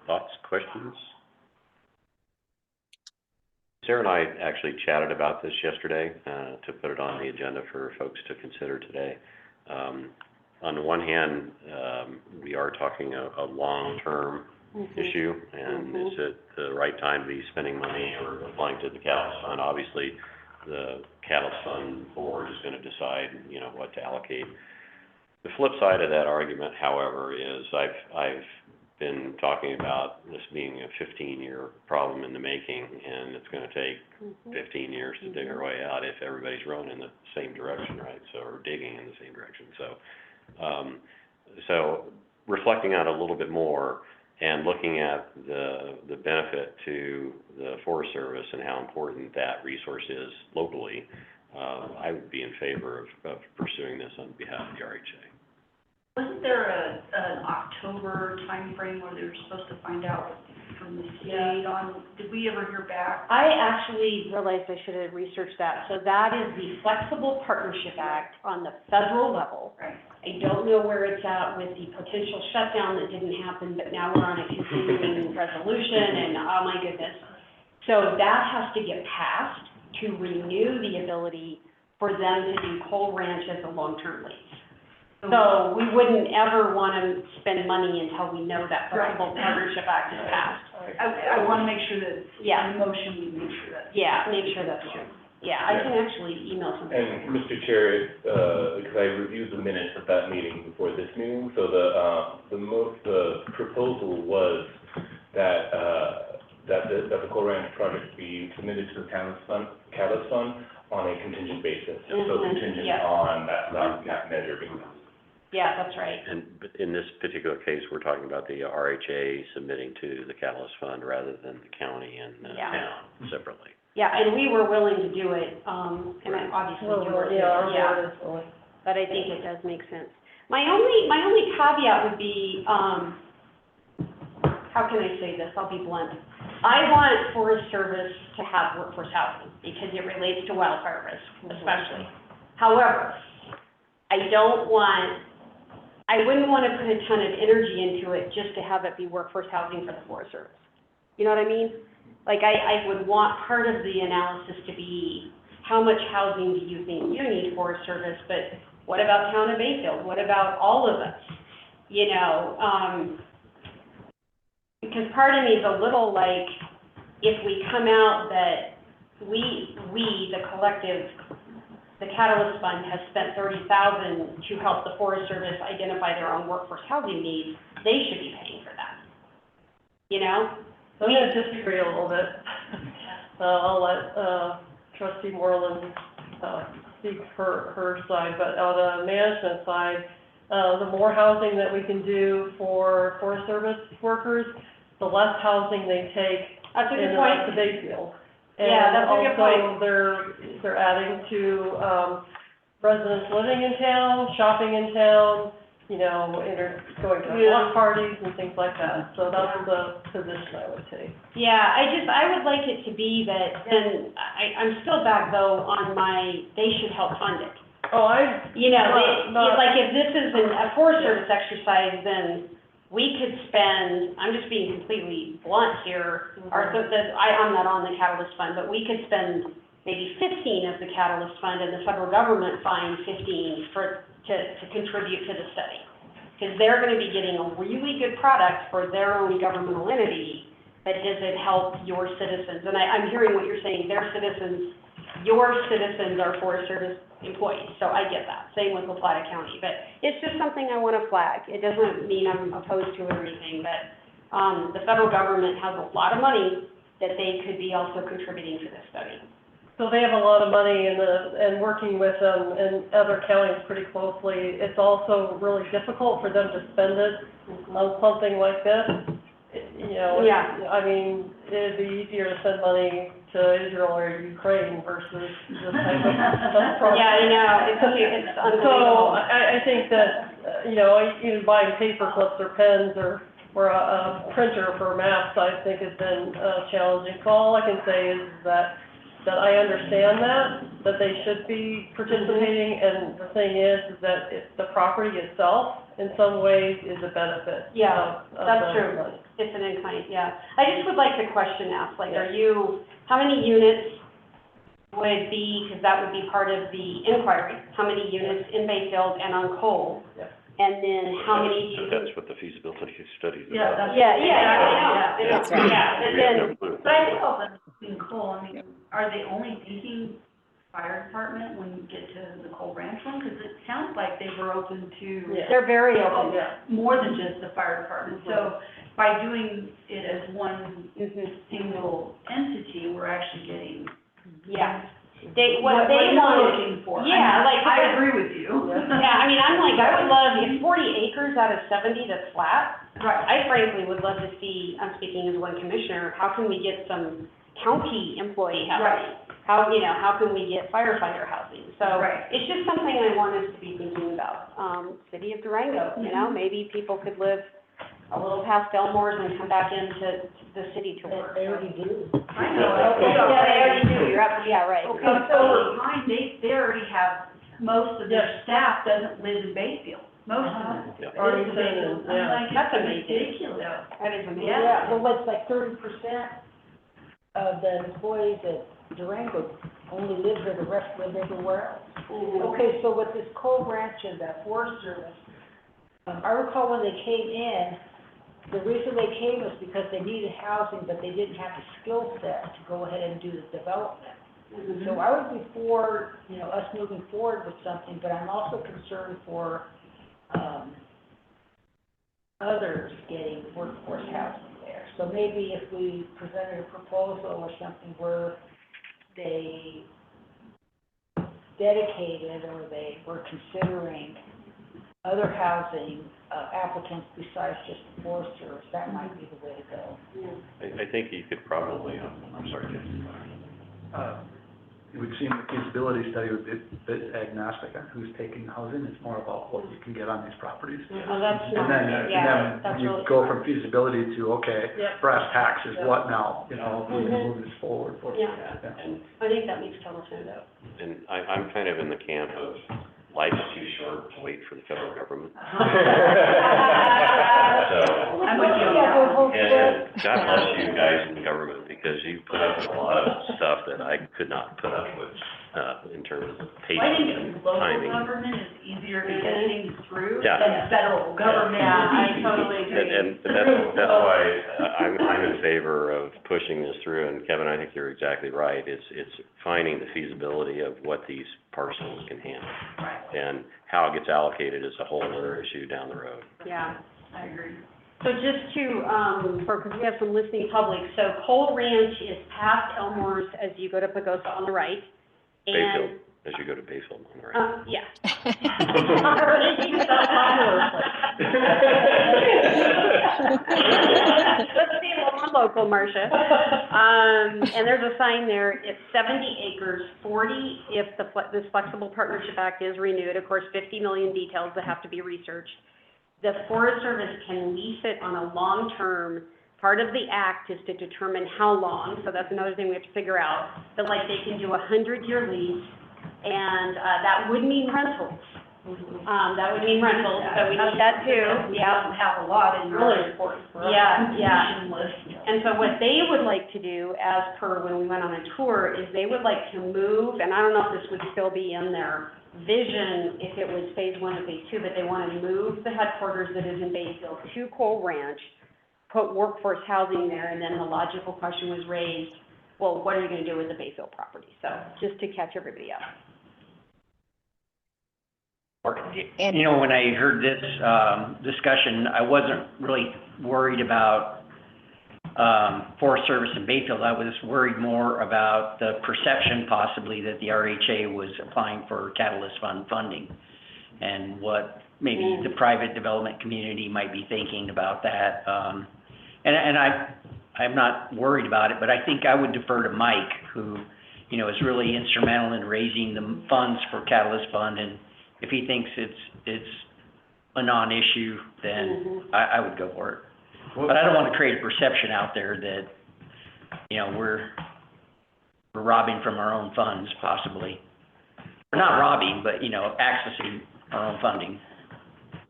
Thoughts, questions? Sarah and I actually chatted about this yesterday, to put it on the agenda for folks to consider today. On the one hand, we are talking a long-term issue, and is it the right time to be spending money or applying to the Catalyst Fund? Obviously, the Catalyst Fund board is gonna decide, you know, what to allocate. The flip side of that argument, however, is I've been talking about this being a 15-year problem in the making, and it's gonna take 15 years to dig our way out if everybody's rowing in the same direction, right? So, or digging in the same direction. So reflecting on it a little bit more and looking at the benefit to the Forest Service and how important that resource is locally, I would be in favor of pursuing this on behalf of the RHA. Wasn't there an October timeframe where they were supposed to find out from the state on, did we ever hear back? I actually realized I should have researched that. So that is the Flexible Partnership Act on the federal level. Right. I don't know where it's at with the potential shutdown that didn't happen, but now we're on a continuing resolution, and oh my goodness. So that has to get passed to renew the ability for them to do coal ranch as a long-term lease. So we wouldn't ever want to spend money until we know that Flexible Partnership Act is passed. I want to make sure that, Yeah. in the motion, we make sure that. Yeah, make sure that's true. Yeah, I can actually email something. And Mr. Chair, because I reviewed the minutes of that meeting before this meeting, so the proposal was that the coal ranch project be submitted to the Catalyst Fund on a contingent basis, so contingent on that measure being passed. Yeah, that's right. And in this particular case, we're talking about the RHA submitting to the Catalyst Fund rather than the county and the town separately. Yeah, and we were willing to do it, and obviously you were too. Yeah, But I think it does make sense. My only caveat would be, how can I say this? I'll be blunt. I want Forest Service to have workforce housing because it relates to wildfire risk, especially. However, I wouldn't want to put a ton of energy into it just to have it be workforce housing for the Forest Service. You know what I mean? Like, I would want part of the analysis to be, how much housing do you think you need, Forest Service, but what about Town of Bayfield? What about all of us? You know, because part of me is a little like, if we come out that we, the collective, the Catalyst Fund has spent $30,000 to help the Forest Service identify their own workforce housing needs, they should be paying for that. You know? I'm going to disagree a little bit. I'll let Trustee Moreland speak her side, but on the management side, the more housing that we can do for Forest Service workers, the less housing they take in the Bayfield. Yeah, that's a good point. And also, they're adding to residents living in town, shopping in town, you know, going to block parties and things like that. So that's the position I would take. Yeah, I would like it to be that, then, I'm still back though on they should help fund it. Oh, You know, like if this is a Forest Service exercise, then we could spend, I'm just being completely blunt here, I'm not on the Catalyst Fund, but we could spend maybe 15 of the Catalyst Fund and the federal government find 15 to contribute to the study. Because they're going to be getting a really good product for their own governmental entity, but does it help your citizens? And I'm hearing what you're saying, their citizens, your citizens are Forest Service employees, so I get that. Same with La Plata County, but it's just something I want to flag. It doesn't mean I'm opposed to it or anything, but the federal government has a lot of money that they could be also contributing to this study. So they have a lot of money and working with them and other counties pretty closely. It's also really difficult for them to spend it on something like this. You know, I mean, it'd be easier to send money to Israel or Ukraine versus this type of project. Yeah, I know, it's unbelievable. So I think that, you know, even buying paper clips or pens or a printer for maps, I think has been challenging. So all I can say is that I understand that they should be participating, and the thing is that the property itself, in some ways, is a benefit. Yeah, of that's the true. money. It's an incline, yeah. I just would like the question asked, like, how many units would be, because that would be part of the inquiry, how many units in Bayfield and on Cole? Yeah. And then how many do you? That's what the feasibility study is Yeah, about. that's. Yeah, I know. That's right. Yeah, but We have then, no clue. But I think also in Cole, I mean, are they only thinking fire department when you get to the Cole Ranch one? Because it sounds like they were open to Yeah. they're very open. Yeah. more than just the fire department. So by doing it as one Mhm. single entity, we're actually getting Yeah. What they you're want, looking for. yeah, like, I agree with you. yeah, I mean, I'm like, I would love, if 40 acres out of 70 that's flat, Right. I frankly would love to see, I'm speaking as one commissioner, how can we get some county employee housing? Right. How, how can we get firefighter housing? So Right. it's just something I want us to be thinking about. City of Durango, maybe people could live a little past Elmore's and come back into the city to work. They already do. I know. Yeah, they already do, you're up, yeah, right. Okay, so Pine, they already have, most of their staff doesn't live in Bayfield, most of them. Yeah. Already It's saying, I'm yeah. like, That's it's amazing. ridiculous. That is amazing. Yeah. Well, it's like 30% of the employees at Durango only live here, the rest live everywhere else. Mhm. Okay, so with this Cole Ranch and that Forest Service, I recall when they came in, the reason they came was because they needed housing, but they didn't have the skill set to go ahead and do the development. Mhm. So I would be for, us moving forward with something, but I'm also concerned for, others getting workforce housing there. So maybe if we presented a proposal or something where they dedicated or they were considering other housing applicants besides just the Forest Service, that might be the way to go. I think you could probably, I'm sorry, Jim. It would seem the feasibility study would be a bit agnostic on who's taking housing. It's more about what you can get on these properties. Oh, that's And smart, then, yeah, and that's then you really go smart. from feasibility to, okay, Yep. brass tacks is Yep. what now? We're Mhm. gonna move this forward for. Yeah. And, I think that makes total sense. I'm kind of in the camp of life is too short to wait for the federal government. So, I'm with you on that one. and God bless you guys in government, because you put up with a lot of stuff that I could not put up with, in terms of I patience think and local timing. government is easier to get things through Yeah. than federal government. Yeah, I totally agree. And that's why I'm in favor of pushing this through, and Kevin, I think you're exactly right. It's finding the feasibility of what these parcels can handle. Right, And how it gets allocated is a whole other issue down the road. Yeah. I agree. So just to, because we have some listening public, so Cole Ranch is past Elmore's as you go to Pagosa on the right. Bayfield, And, as you go to Bayfield, on the right. yeah. Let's be a little more local, Marcia. And there's a sign there, it's 70 acres, 40 if this flexible partnership act is renewed. Of course, 50 million details that have to be researched. The Forest Service can lease it on a long-term. Part of the act is to determine how long, so that's another thing we have to figure out. But like, they can do a 100-year lease, and that would mean rentals. That would mean rentals, so we need that too. We don't have a lot in really important for us. Yeah. List. And so what they would like to do, as per when we went on a tour, is they would like to move, and I don't know if this would still be in their vision if it was phase 1 or phase 2, but they want to move the headquarters that is in Bayfield to Cole Ranch, put workforce housing there, and then the logical question was raised, well, what are you going to do with the Bayfield property? So just to catch everybody up. And- When I heard this discussion, I wasn't really worried about Forest Service in Bayfield. I was worried more about the perception possibly that the RHA was applying for Catalyst Fund funding, and what maybe the private development community might be thinking about that. And I'm not worried about it, but I think I would defer to Mike, who, is really instrumental in raising the funds for Catalyst Fund, and if he thinks it's a non-issue, then I would go for it. But I don't want to create a perception out there that, we're robbing from our own funds, possibly. We're not robbing, but, accessing our own funding.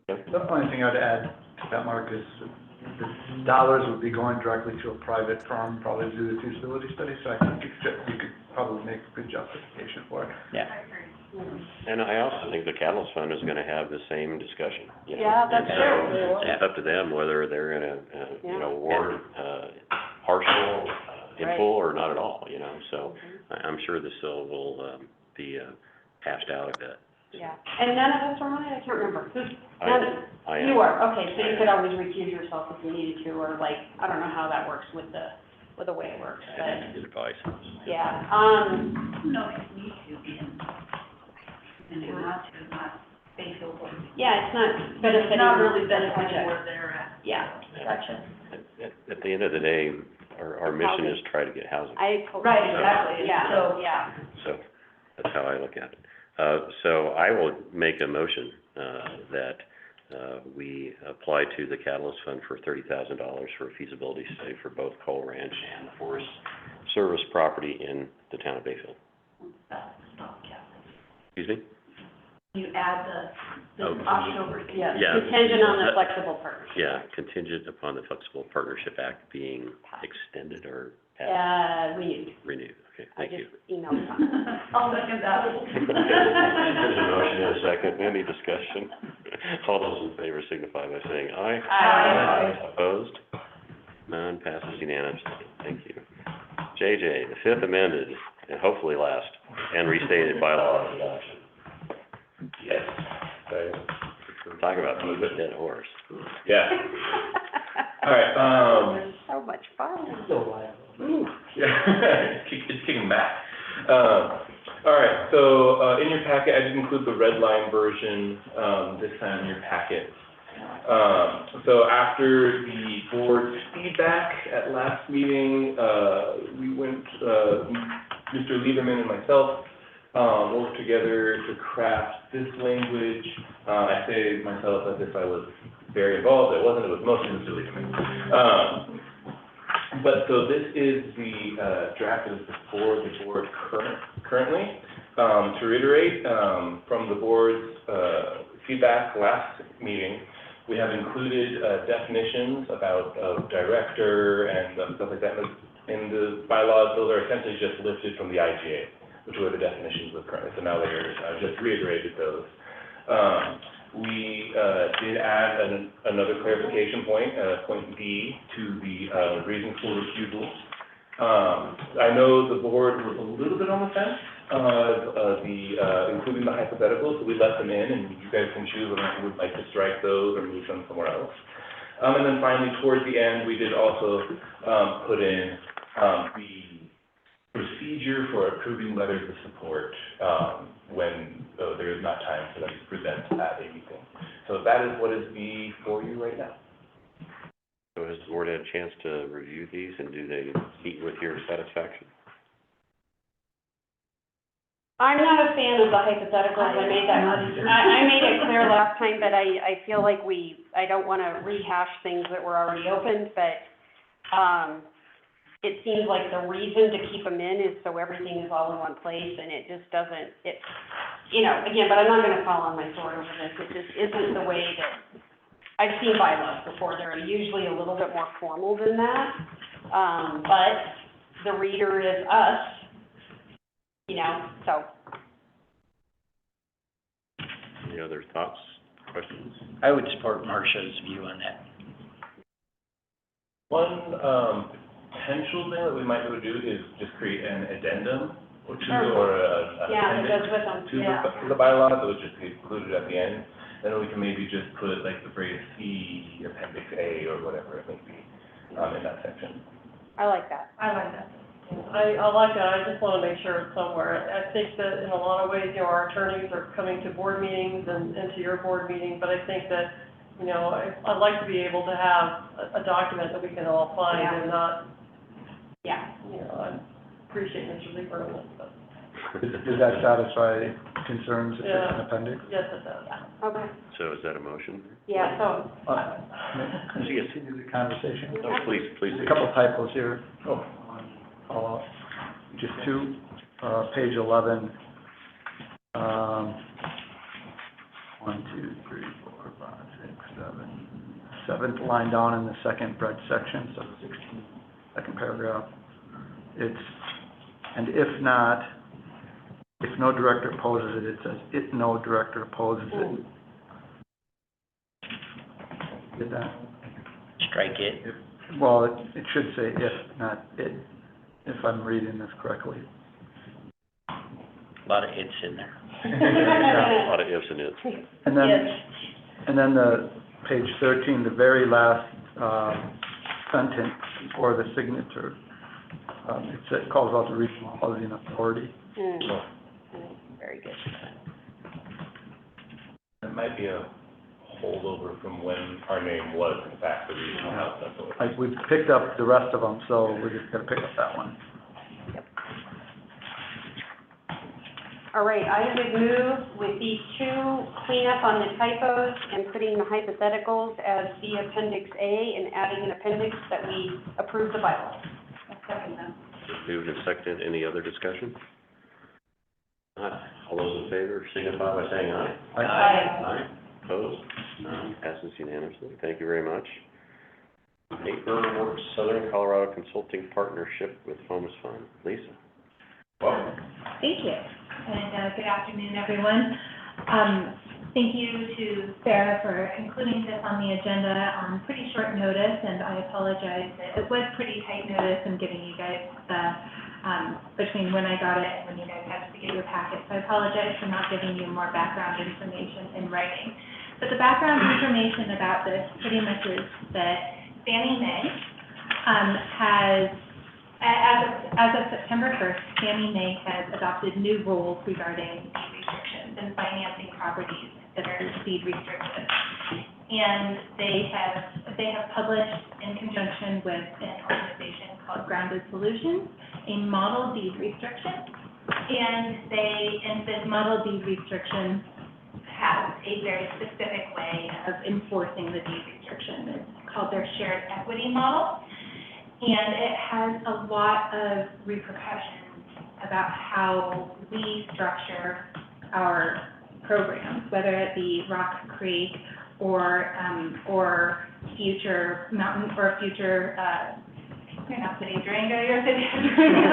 The only thing I'd add to that, Mark, is the dollars would be going directly to a private firm, probably to do the feasibility study, so I think you could probably make a good justification for it. Yeah. And I also think the Catalyst Fund is gonna have the same discussion, you know? Yeah, that's And true. so it's up to them whether they're gonna, you know, award, partial, in Right. full or not at all, you know? So I'm sure this will, be, hashed out a bit. Yeah, and none of us are on it, I can't remember, who's, none, I am. you are, okay, so you could always recuse yourself if you needed to, or like, I don't know how that works with the way it works, I but, need good advice. yeah, No, you need to be in, and not to, not fatal. yeah, it's not benefiting. It's not really the benefiting project. where they're at. Yeah, gotcha. At the end of the day, our mission is try to get housing. I totally. Right, exactly. Yeah, So- yeah. So that's how I look at it. So I will make a motion, that, we apply to the Catalyst Fund for $30,000 for a feasibility study for both Coal Ranch and the Forest Service property in the town of Bayfield. Stop, Kathy. Excuse me? You add the Oh, October, yeah. Yeah. Contingent on the flexible partnership. Yeah, contingent upon the Flexible Partnership Act being extended or passed, Renewed. renewed. Okay, I thank you. just emailed Tom. I'll second that. There's a motion and a second. Any discussion? All those in favor signify by saying aye. Aye. Opposed? None, passes unanimously. Thank you. JJ, the fifth amended, and hopefully last, and restated bylaw adoption. Yes. Sorry. Talk about beating a dead horse. Yeah. All right, It's so much fun. Still alive. yeah, it's kicking back. All right, so, in your packet, I did include the red line version, this time in your packet. So after the board's feedback at last meeting, we went, Mr. Lieberman and myself, worked together to craft this language. I say myself as if I was very involved. I wasn't, it was mostly Mr. Lieberman. But so this is the draft that is before the board currently. To reiterate, from the board's feedback last meeting, we have included definitions about director and stuff like that in the bylaws. Those are essentially just lifted from the IGA, which were the definitions of currently. So now they're just reiterated those. We did add another clarification point, point D, to the reasons for refusal. I know the board was a little bit on the fence, including the hypotheticals, so we left them in, and you guys can choose whether you would like to strike those or move them somewhere else. And then finally, towards the end, we did also put in the procedure for approving letters of support when there is not time for them to present at a meeting. So that is what is before you right now. So has the board had a chance to review these, and do they meet with your satisfaction? I'm not a fan of the hypotheticals, I made it clear last time, but I feel like I don't wanna rehash things that were already opened, but, it seems like the reason to keep them in is so everything is all in one place, and it just doesn't, again, but I'm not gonna fall on my sword over this, it just isn't the way that, I've seen bylaws before, they're usually a little bit more formal than that, but the reader is us, so. Any other thoughts, questions? I would support Marcia's view on that. One potential thing that we might be able to do is just create an addendum or two, Sure. or a Yeah, it appendix goes with them, to the bylaws that would just be included at the end. Then we can maybe just put like the phrase C, appendix A, or whatever it may be, in that section. I like that. I like that. I like that, I just wanna make sure it's somewhere. I think that in a lot of ways, our attorneys are coming to board meetings and to your board meeting, but I think that, I'd like to be able to have a document that we can all find and not, Yeah. I appreciate Mr. Lieberman, but, Does that satisfy concerns if it's an appendix? yes, it does. Okay, So is that a motion? yeah, so, Can you continue the conversation? Oh, please. A couple typos here. Just two, page 11. 1, 2, 3, 4, 5, 6, 7. seventh line down in the second red section, so 16, second paragraph. It's, and if not, if no director opposes it, it says, if no director opposes it. Did that? Strike it. Well, it should say if, not it, if I'm reading this correctly. A lot of it's in there. A lot of ifs and its. And then the page 13, the very last sentence for the signature, it calls out the Regional Housing Authority. Very good. It might be a holdover from when our name was in fact the Regional Housing Authority. We've picked up the rest of them, so we're just gonna pick up that one. All right, I would move with these two, clean up on the typos and putting the hypotheticals as the appendix A and adding an appendix that we approve the bylaws. I'll second that. Moved and seconded. Any other discussion? Not. All those in favor signify by saying aye. Aye. Opposed? None. Passes unanimously. Thank you very much. Neighborworks Southern Colorado Consulting Partnership with HomesFund. Lisa. Welcome. Thank you, and good afternoon, everyone. Thank you to Sarah for including this on the agenda on pretty short notice, and I apologize that it was pretty tight notice in giving you guys the, between when I got it and when you guys had to get your packet. So I apologize for not giving you more background information in writing. But the background information about this pretty much is that Fannie Mae has, as of September 1st, Fannie Mae has adopted new rules regarding deed restrictions and financing properties that are deed restricted. And they have published, in conjunction with an organization called Grounded Solutions, a model deed restriction. And this model deed restriction has a very specific way of enforcing the deed restriction. It's called their shared equity model. And it has a lot of repercussions about how we structure our programs, whether it be Rock Creek or future mountain, or future, you're not City of Durango, you're City of Durango.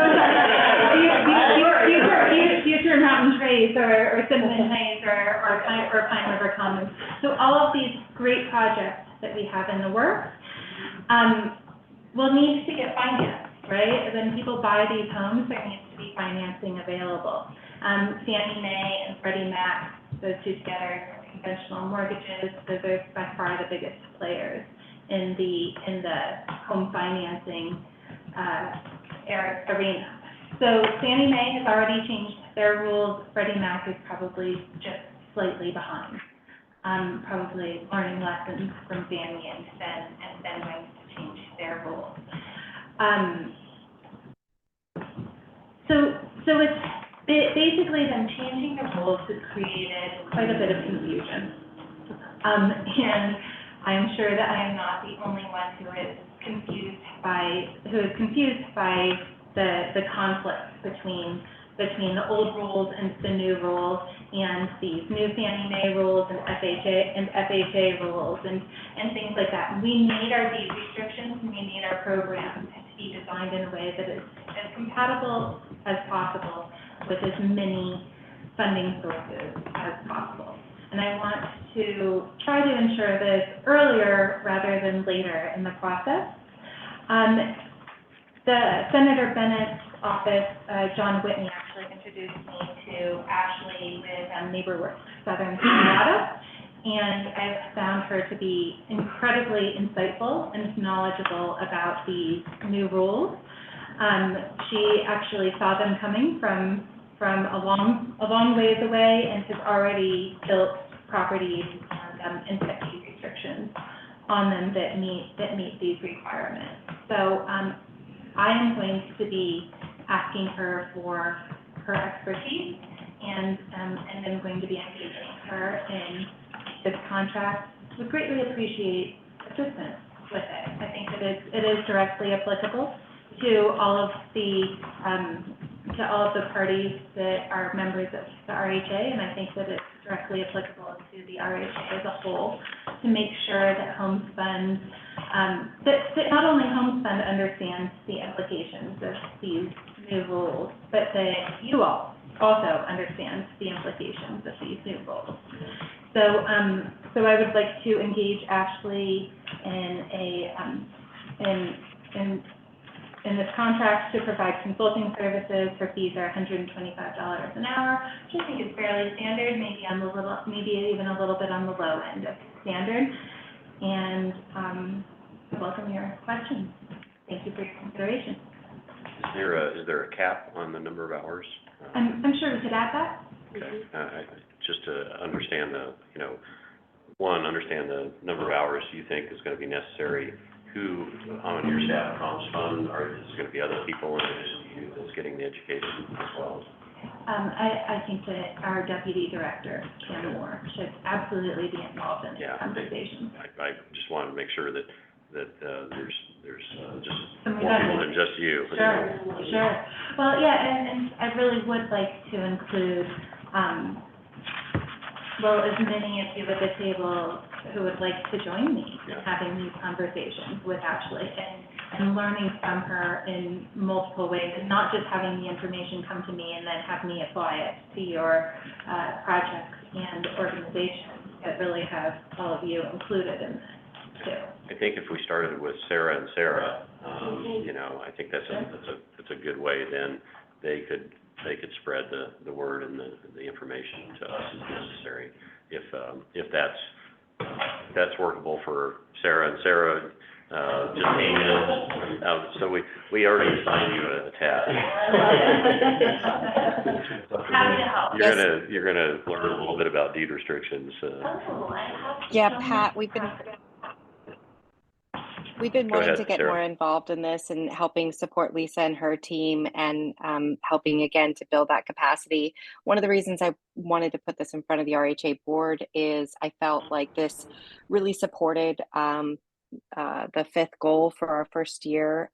Future Mountain Trace or Cinnamon Heights or Pine River Commons. So all of these great projects that we have in the works, will need to get financed, right? When people buy these homes, there needs to be financing available. Fannie Mae and Freddie Mac, those two together, conventional mortgages, those are by far the biggest players in the home financing arena. So Fannie Mae has already changed their rules. Freddie Mac is probably just slightly behind, probably learning lessons from Fannie and then going to change their rules. So it's basically them changing the rules has created quite a bit of confusion. And I'm sure that I am not the only one who is confused by the conflict between the old rules and the new rules, and these new Fannie Mae rules and FHA rules and things like that. We need our deed restrictions, and we need our programs to be designed in a way that is as compatible as possible with as many funding sources as possible. And I want to try to ensure this earlier rather than later in the process. The Senator Bennett's office, John Whitney, actually introduced me to Ashley with Neighborworks, Southern Colorado, and I've found her to be incredibly insightful and knowledgeable about these new rules. She actually saw them coming from a long ways away and has already built properties and set deed restrictions on them that meet these requirements. So I am going to be asking her for her expertise, and I'm going to be engaging her in this contract. We greatly appreciate assistance with it. I think that it is directly applicable to all of the to all of the parties that are members of the RHA, and I think that it's directly applicable to the RHA as a whole, to make sure that HomesFund, that not only HomesFund understands the implications of these new rules, but that you all also understand the implications of these new rules. So, so I would like to engage Ashley in this contract to provide consulting services. Her fees are $125 an hour, which I think is fairly standard, maybe even a little bit on the low end of standard. And I welcome your questions. Thank you for your consideration. Is there a cap on the number of hours? I'm sure we could add that. Okay. Just to understand understand the number of hours you think is going to be necessary. Who on your staff at HomesFund, is there going to be other people in addition to you that's getting the education as well? I think that our deputy director, Kim Moore, should absolutely be involved in these conversations. I just wanted to make sure that there's just more people than just you. Sure. Well, yeah, and I really would like to include, as many of you at the table who would like to join me in having these conversations with Ashley and learning from her in multiple ways, and not just having the information come to me and then have me apply it to your projects and organizations, but really have all of you included in this too. I think if we started with Sarah and Sarah, I think that's a good way. Then they could spread the word and the information to us as necessary. If that's workable for Sarah, and Sarah just came in, so we already assigned you a task. Happy to help. You're gonna learn a little bit about deed restrictions. Yeah, Pat, we've been wanting to get Sarah. more involved in this and helping support Lisa and her team, and helping again to build that capacity. One of the reasons I wanted to put this in front of the RHA board is I felt like this really supported the fifth goal for our first year.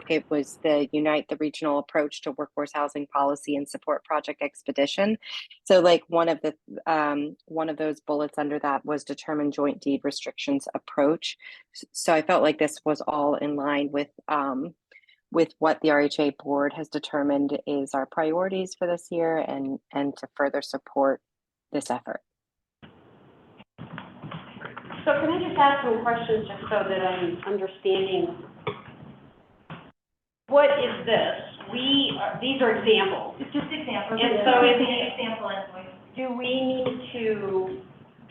It was the Unite the Regional Approach to Workforce Housing Policy and Support Project Expedition. So like one of those bullets under that was determine joint deed restrictions approach. So I felt like this was all in line with what the RHA board has determined is our priorities for this year, and to further support this effort. So can I just ask some questions just so that I'm understanding? What is this? These are examples. It's just examples. And so it's an example invoice. do we need to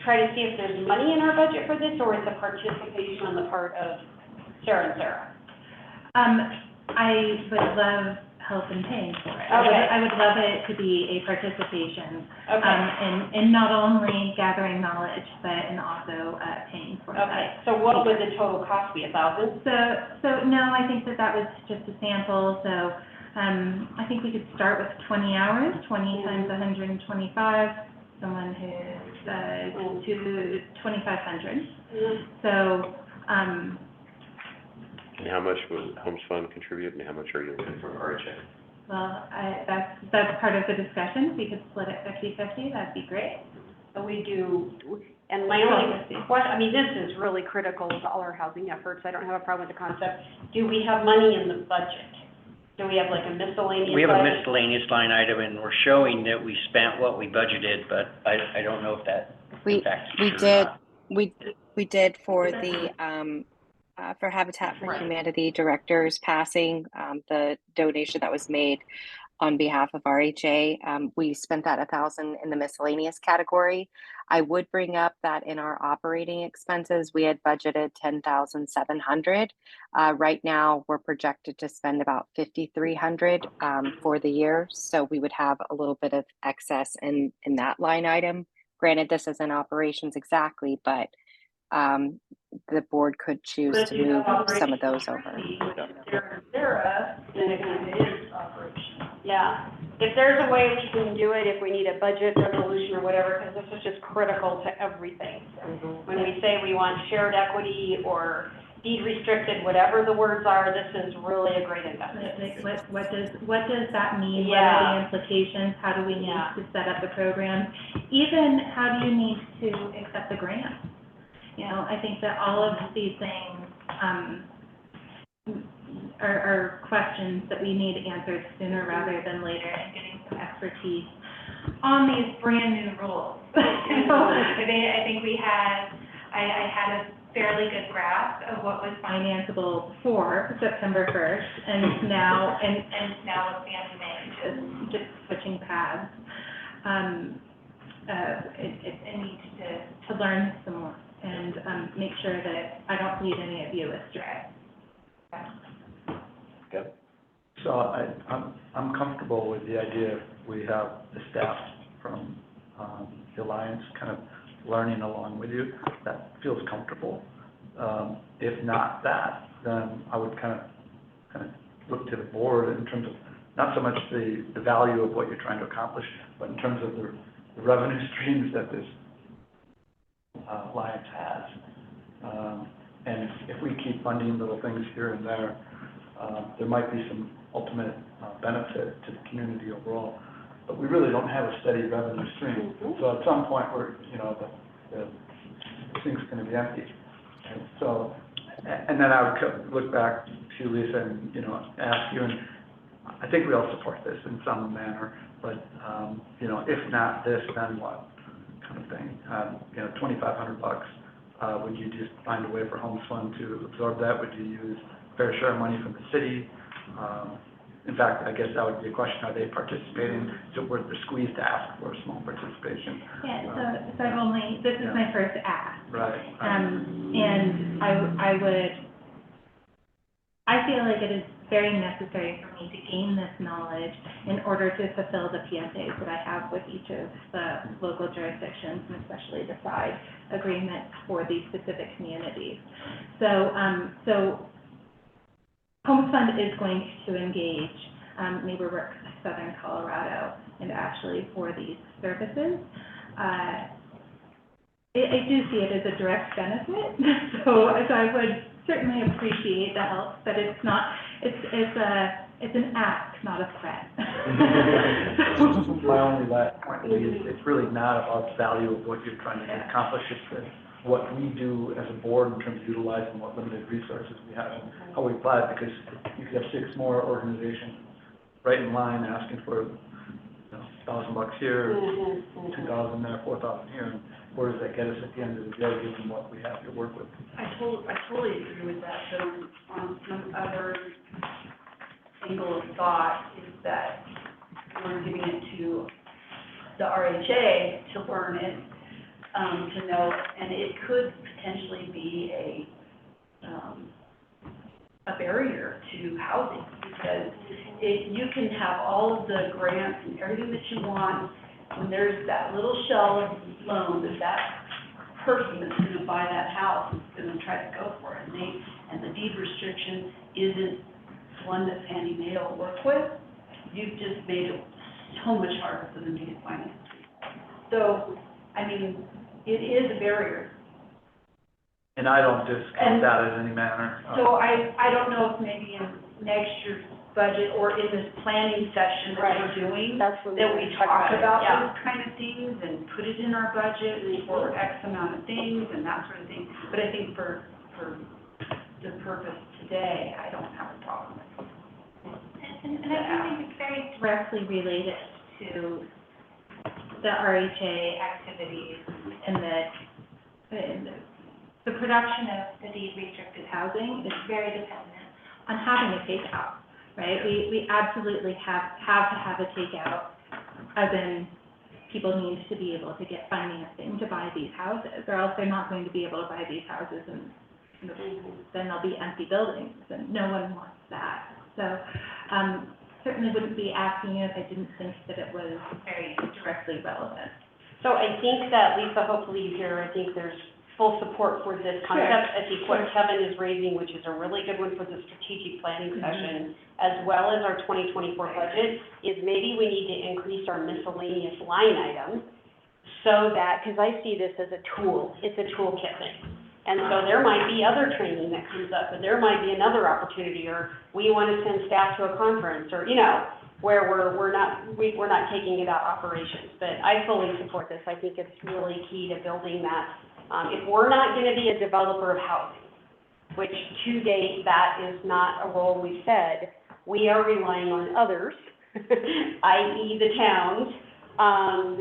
try to see if there's money in our budget for this, or is it participation on the part of Sarah and Sarah? I would love help in paying for it. Okay. I would love it to be a participation, Okay. in not only gathering knowledge, but and also paying for it. Okay, so what would the total cost be, $1,000? So no, I think that was just a sample. So I think we could start with 20 hours, 20 times 125. Someone who's to 2,500. So. And how much will HomesFund contribute, and how much are you looking for RHA? Well, that's part of the discussion. If we could split it 50-50, that'd be great. So we do, and my only question, this is really critical to all our housing efforts. I don't have a problem with the concept. Do we have money in the budget? Do we have like a miscellaneous? We have a miscellaneous line item, and we're showing that we spent what we budgeted, but I don't know if that in fact is true or not. We did for the for Habitat for Humanity directors passing, the donation that was made on behalf of RHA. We spent that $1,000 in the miscellaneous category. I would bring up that in our operating expenses, we had budgeted $10,700. Right now, we're projected to spend about $5,300 for the year. So we would have a little bit of excess in that line item. Granted, this isn't operations exactly, but the board could choose to move some of those over. Sarah, then it is operational. Yeah, if there's a way we can do it, if we need a budget resolution or whatever, because this is just critical to everything. When we say we want shared equity or deed restricted, whatever the words are, this is really a great investment. Like, what does that mean? What Yeah. are the implications? How do we need Yeah. to set up the program? Even how do you need to accept the grant? You know, I think that all of these things, are questions that we need answered sooner rather than later, and getting some expertise on these brand new rules. So I think I had a fairly good grasp of what was financeable before September 1st, and now with Fannie Mae just switching paths. It needs to learn some more and make sure that I don't lead any of you astray. Yep. So I'm comfortable with the idea if we have the staff from the Alliance kind of learning along with you. That feels comfortable. If not that, then I would kind of look to the board in terms of not so much the value of what you're trying to accomplish, but in terms of the revenue streams that this Alliance has. And if we keep funding little things here and there, there might be some ultimate benefit to the community overall. But we really don't have a steady revenue stream. So at some point, the sink's going to be empty. And so, and then I would look back to Lisa and, ask you, and I think we all support this in some manner, but, if not this, then what kind of thing? $2,500, would you just find a way for HomesFund to absorb that? Would you use fair share money from the city? In fact, I guess that would be a question, are they participating? Is it worth the squeeze to ask for a small participation? Yeah, so this is my first ask. Right. And I feel like it is very necessary for me to gain this knowledge in order to fulfill the PSAs that I have with each of the local jurisdictions, and especially the side agreements for these specific communities. So HomesFund is going to engage Neighborworks Southern Colorado and Ashley for these services. I do see it as a direct benefit, so I would certainly appreciate the help, but it's an ask, not a threat. My only last point would be, it's really not about the value of what you're trying to accomplish, it's what we do as a board in terms of utilizing what limited resources we have and how we apply it, because you could have 6 more organizations right in line asking for $1,000 here, 2,000 there, 4,000 here, and where does that get us at the end of the day, given what we have to work with? I totally agree with that, but on some other angle of thought is that we're giving it to the RHA to learn it, to know, and it could potentially be a barrier to housing, because you can have all of the grants and everything that you want, when there's that little shell of loan that person that's gonna buy that house is gonna try to go for it, and the deed restriction isn't one that Fannie Mae will work with. You've just made it so much harder for them to get financing. So, I mean, it is a barrier. And I don't discount that in any manner. So I don't know if maybe in next year's budget or in this planning session that we're doing, that we talk about those kind of things and put it in our budget for X amount of things and that sort of thing. But I think for the purpose today, I don't have a problem with it. And I think it's very directly related to the RHA activities and the production of the deed restricted housing is very dependent on having a takeout, right? We absolutely have to have a takeout, as in people need to be able to get financing to buy these houses, or else they're not going to be able to buy these houses, and then there'll be empty buildings, and no one wants that. So certainly wouldn't be asking you if I didn't think that it was very directly relevant. So I think that, Lisa, hopefully you hear, I think there's full support for this concept. I think what Kevin is raising, which is a really good one for the strategic planning session, as well as our 2024 budget, is maybe we need to increase our miscellaneous line item so that, because I see this as a tool, it's a toolkit thing. And so there might be other training that comes up, but there might be another opportunity, or we want to send staff to a conference, or, you know, where we're not taking it out operations. But I fully support this. I think it's really key to building that. If we're not going to be a developer of housing, which to date, that is not a role we said, we are relying on others, i.e. the towns,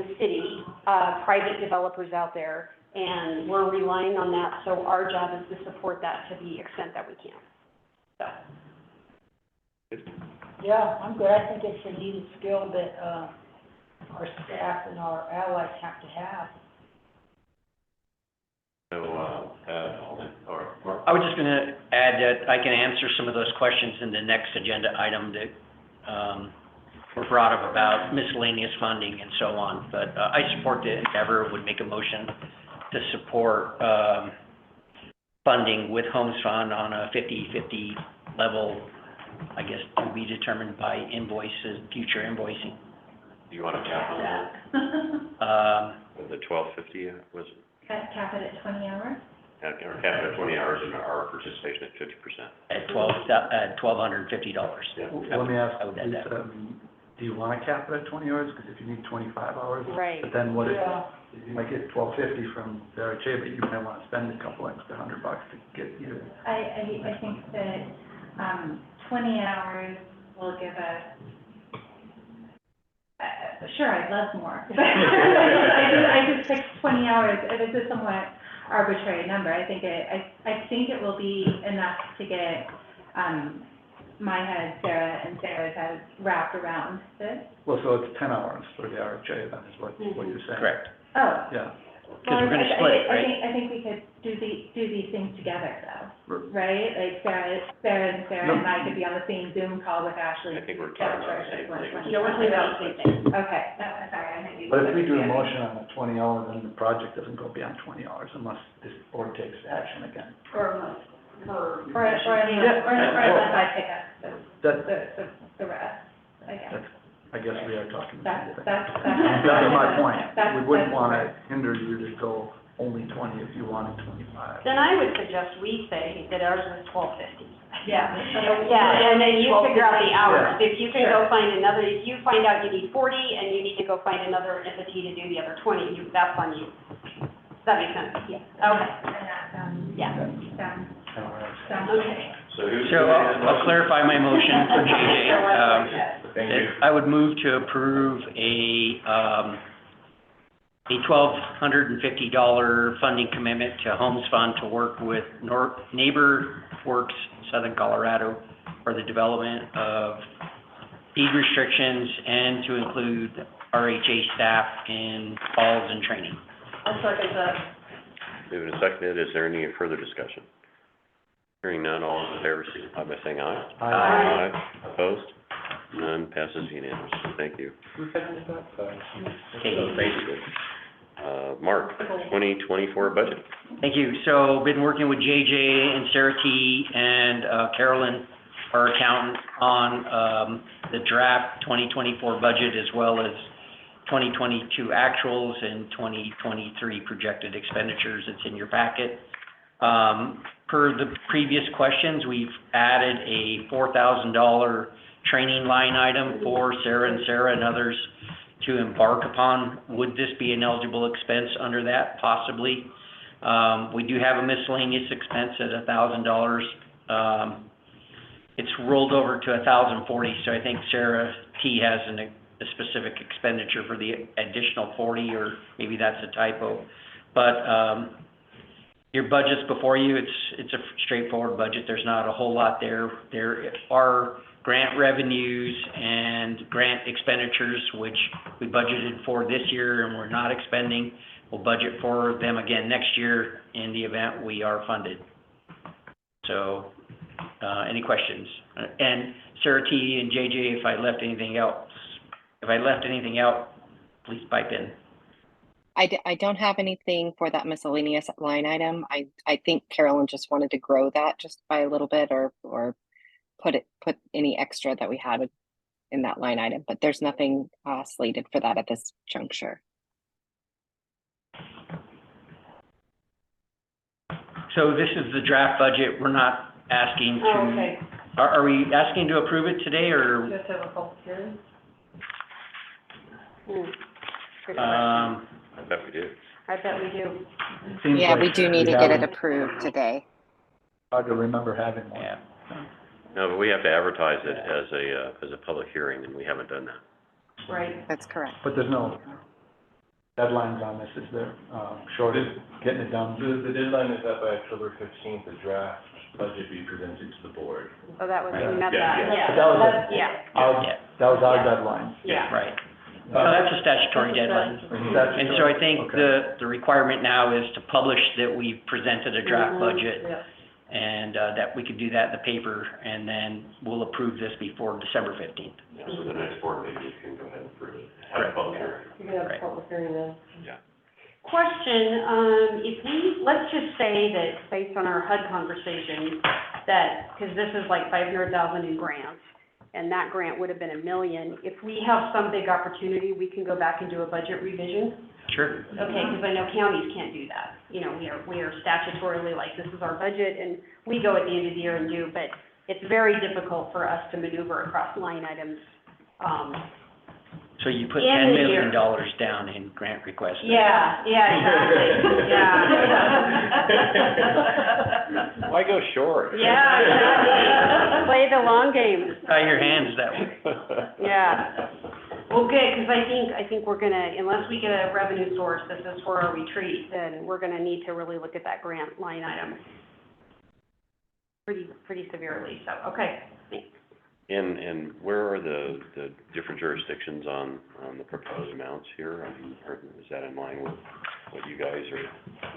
the city, private developers out there, and we're relying on that, so our job is to support that to the extent that we can. So. Yeah, I'm good. I think it's a needed skill that, our staff and our allies have to have. So, or Mark? I was just gonna add that I can answer some of those questions in the next agenda item that, were brought up about miscellaneous funding and so on. But, I support the endeavor, would make a motion to support, funding with HomesFund on a 50-50 level, I guess, to be determined by invoices, future invoicing. Do you want to cap on that? The $12.50, was it? Cap it at 20 hours? Or cap it at 20 hours and our participation at 50%. At $1,250. Yeah. Let me ask, I would add that. Lisa, do you want to cap it at 20 hours? Because if you need 25 hours, Right. but then what if, Yeah. you might get $12.50 from Desrosiers, but you might want to spend a couple extra $100 to get you. I think that, 20 hours will give us, sure, I'd love more. I just picked 20 hours, this is somewhat arbitrary number. I think it will be enough to get, my head, Sarah, and Sarah's head wrapped around this. Well, so it's 10 hours for the RHA, then is what you're saying? Correct. Oh. Yeah. Because we're gonna split it, right? I think we could do these things together, though, Right. right? Like Sarah and I could be on the same Zoom call with Ashley. I think we're talking about the same thing. Yeah, we're talking about the same thing. Okay, sorry, I think you. But if we do a motion on the 20 hours, then the project doesn't go beyond 20 hours unless this board takes action again. For a month, Or unless I pick up the rest, I guess. I guess we are talking the same thing. That's That's my point. We wouldn't that's want to right. hinder you to go only 20 if you wanted 25. Then I would suggest we say that ours was $12.50. yeah. Yeah, and then you figure out the hours. Yeah. If you can go find another, if you find out you need 40 and you need to go find another entity to do the other 20, that's on you. Does that make sense? Yeah. Okay. And that sounds, Yeah. sounds Okay. So I'll clarify my motion for JJ. Thank you. I would move to approve a $1,250 funding commitment to HomesFund to work with Neighborworks, Southern Colorado, for the development of deed restrictions and to include RHA staff in calls and training. I'll second that. Moving and seconded, is there any further discussion? Hearing none, all in favor, signify by saying aye. Aye. Opposed? None, passes unanimously. Thank you. Okay. Thank you. Mark, 2024 budget. Thank you. So been working with JJ and Sarah T. and Carolyn, our accountant, on the draft 2024 budget as well as 2022 actuals and 2023 projected expenditures. It's in your packet. Per the previous questions, we've added a $4,000 training line item for Sarah and others to embark upon. Would this be an eligible expense under that? Possibly. We do have a miscellaneous expense at $1,000. It's rolled over to $1,040, so I think Sarah T. has a specific expenditure for the additional 40, or maybe that's a typo. But your budget's before you. It's a straightforward budget. There's not a whole lot there. There are grant revenues and grant expenditures, which we budgeted for this year and we're not expending. We'll budget for them again next year in the event we are funded. So, any questions? And Sarah T. and JJ, if I left anything out, please pipe in. I don't have anything for that miscellaneous line item. I think Carolyn just wanted to grow that just by a little bit or put any extra that we had in that line item, but there's nothing slated for that at this juncture. So this is the draft budget. We're not asking to. Oh, okay. Are we asking to approve it today, or? You have to have a public hearing? Good question. I bet we do. I bet we do. It seems Yeah, like we do need to get it haven't- approved today. Hard to remember having one. Yeah. No, but we have to advertise it as a public hearing, and we haven't done that. Right. That's correct. But there's no deadlines on this, is there? Short of getting it done? The deadline is that by October 15th, the draft budget be presented to the board. So that was, we Right. met Yeah, that. yeah. That was That's- it. Yeah, Yeah. That was our Yeah. deadline. yeah. Right. So that's a statutory deadline. And so I think Okay. the requirement now is to publish that we've presented a draft Mhm. budget, Yeah. and that we could do that in the paper, and then we'll approve this before December 15th. Yeah, so the next board meeting, you can go ahead and approve it, have a public hearing. You can have a Right. public hearing then. Yeah. Question, if we, let's just say that based on our HUD conversation, that, because this is like 500,000 in grants, and that grant would have been $1 million, if we have some big opportunity, we can go back and do a budget revision? Sure. Okay, because I know counties can't do that. You know, we are statutorily like, this is our budget, and we go at the end of the year and do, but it's very difficult for us to maneuver across line items. So you put In $10 the million year. down in grant requests. Yeah, exactly, yeah. Why go short? Yeah, exactly. Play the long game. Tie your hands that way. Yeah. Well, good, because I think we're gonna, unless we get a revenue source, this is for our retreat, then we're gonna need to really look at that grant line item pretty severely, so, okay. Thanks. And where are the different jurisdictions on the proposed amounts here? I mean, is that in line with what you guys are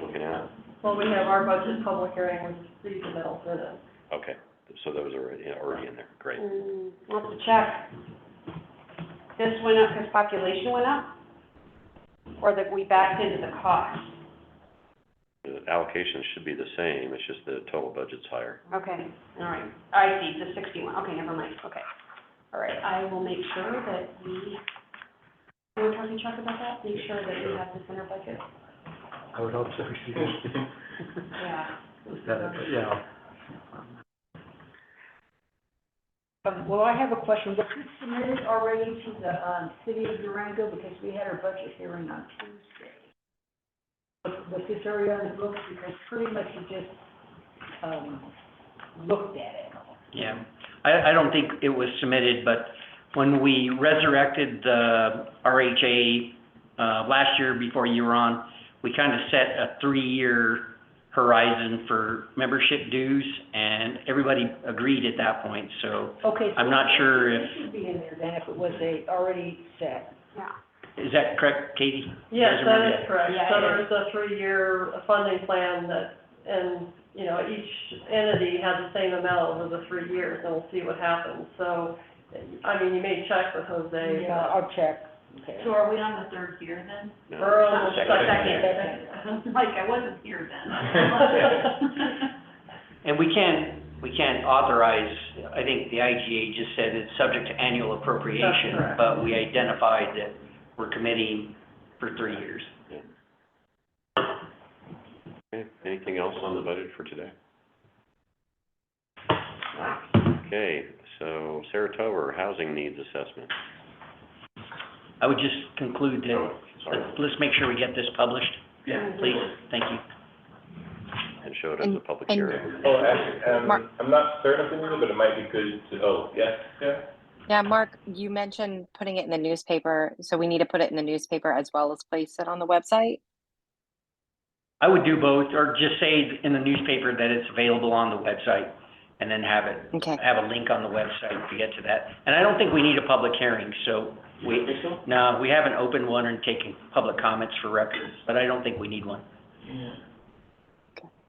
looking at? Well, we have our budget public hearing with these amounts in it. Okay, so those are already in there, great. I'll have to check. This went up because population went up? Or that we backed into the cost? The allocations should be the same, it's just the total budget's higher. Okay, all right. I see, the 61, okay, never mind, okay. All right, I will make sure that we, can we talk to Chuck about that? Make sure that we have this in our budget? I would hope so. Yeah. Yeah. Well, I have a question. Was this submitted already to the, city of Durango, because we had our budget hearing on Tuesday? Was this already on the books, because pretty much you just, looked at it? Yeah, I don't think it was submitted, but when we resurrected the RHA, last year before you were on, we kind of set a 3-year horizon for membership dues, and everybody agreed at that point, so Okay. I'm not sure if, It should be in there then, if it was already set. Yeah. is that correct, Katie? You Yes, guys that remember is correct. Yeah, So it there's a 3-year funding plan that, and, you know, each entity has the same amount over the 3 years, and we'll see what happens. So, I mean, you may check with Jose. Yeah, I'll check. Okay. So are we on the third year then? No? We're on the Second. second. Like, I wasn't here then. And we can't authorize, I think the IGA just said it's subject to annual appropriation, That's correct. but we identified that we're committing for 3 years. Okay, anything else on the budget for today? Okay, so Sarah Tober, housing needs assessment. I would just conclude that, Oh, sorry, let's make sure we get this published, please, thank you. and show it as a public And- hearing. Oh, actually, Mark- I'm not certain if it is, but it might be good to, yes, yeah? Yeah, Mark, you mentioned putting it in the newspaper, so we need to put it in the newspaper as well as place it on the website? I would do both, or just say in the newspaper that it's available on the website, and then have Okay. a link on the website to get to that. And I don't think we need a public hearing, so no, we haven't opened one and taken public comments for records, but I don't think we need one.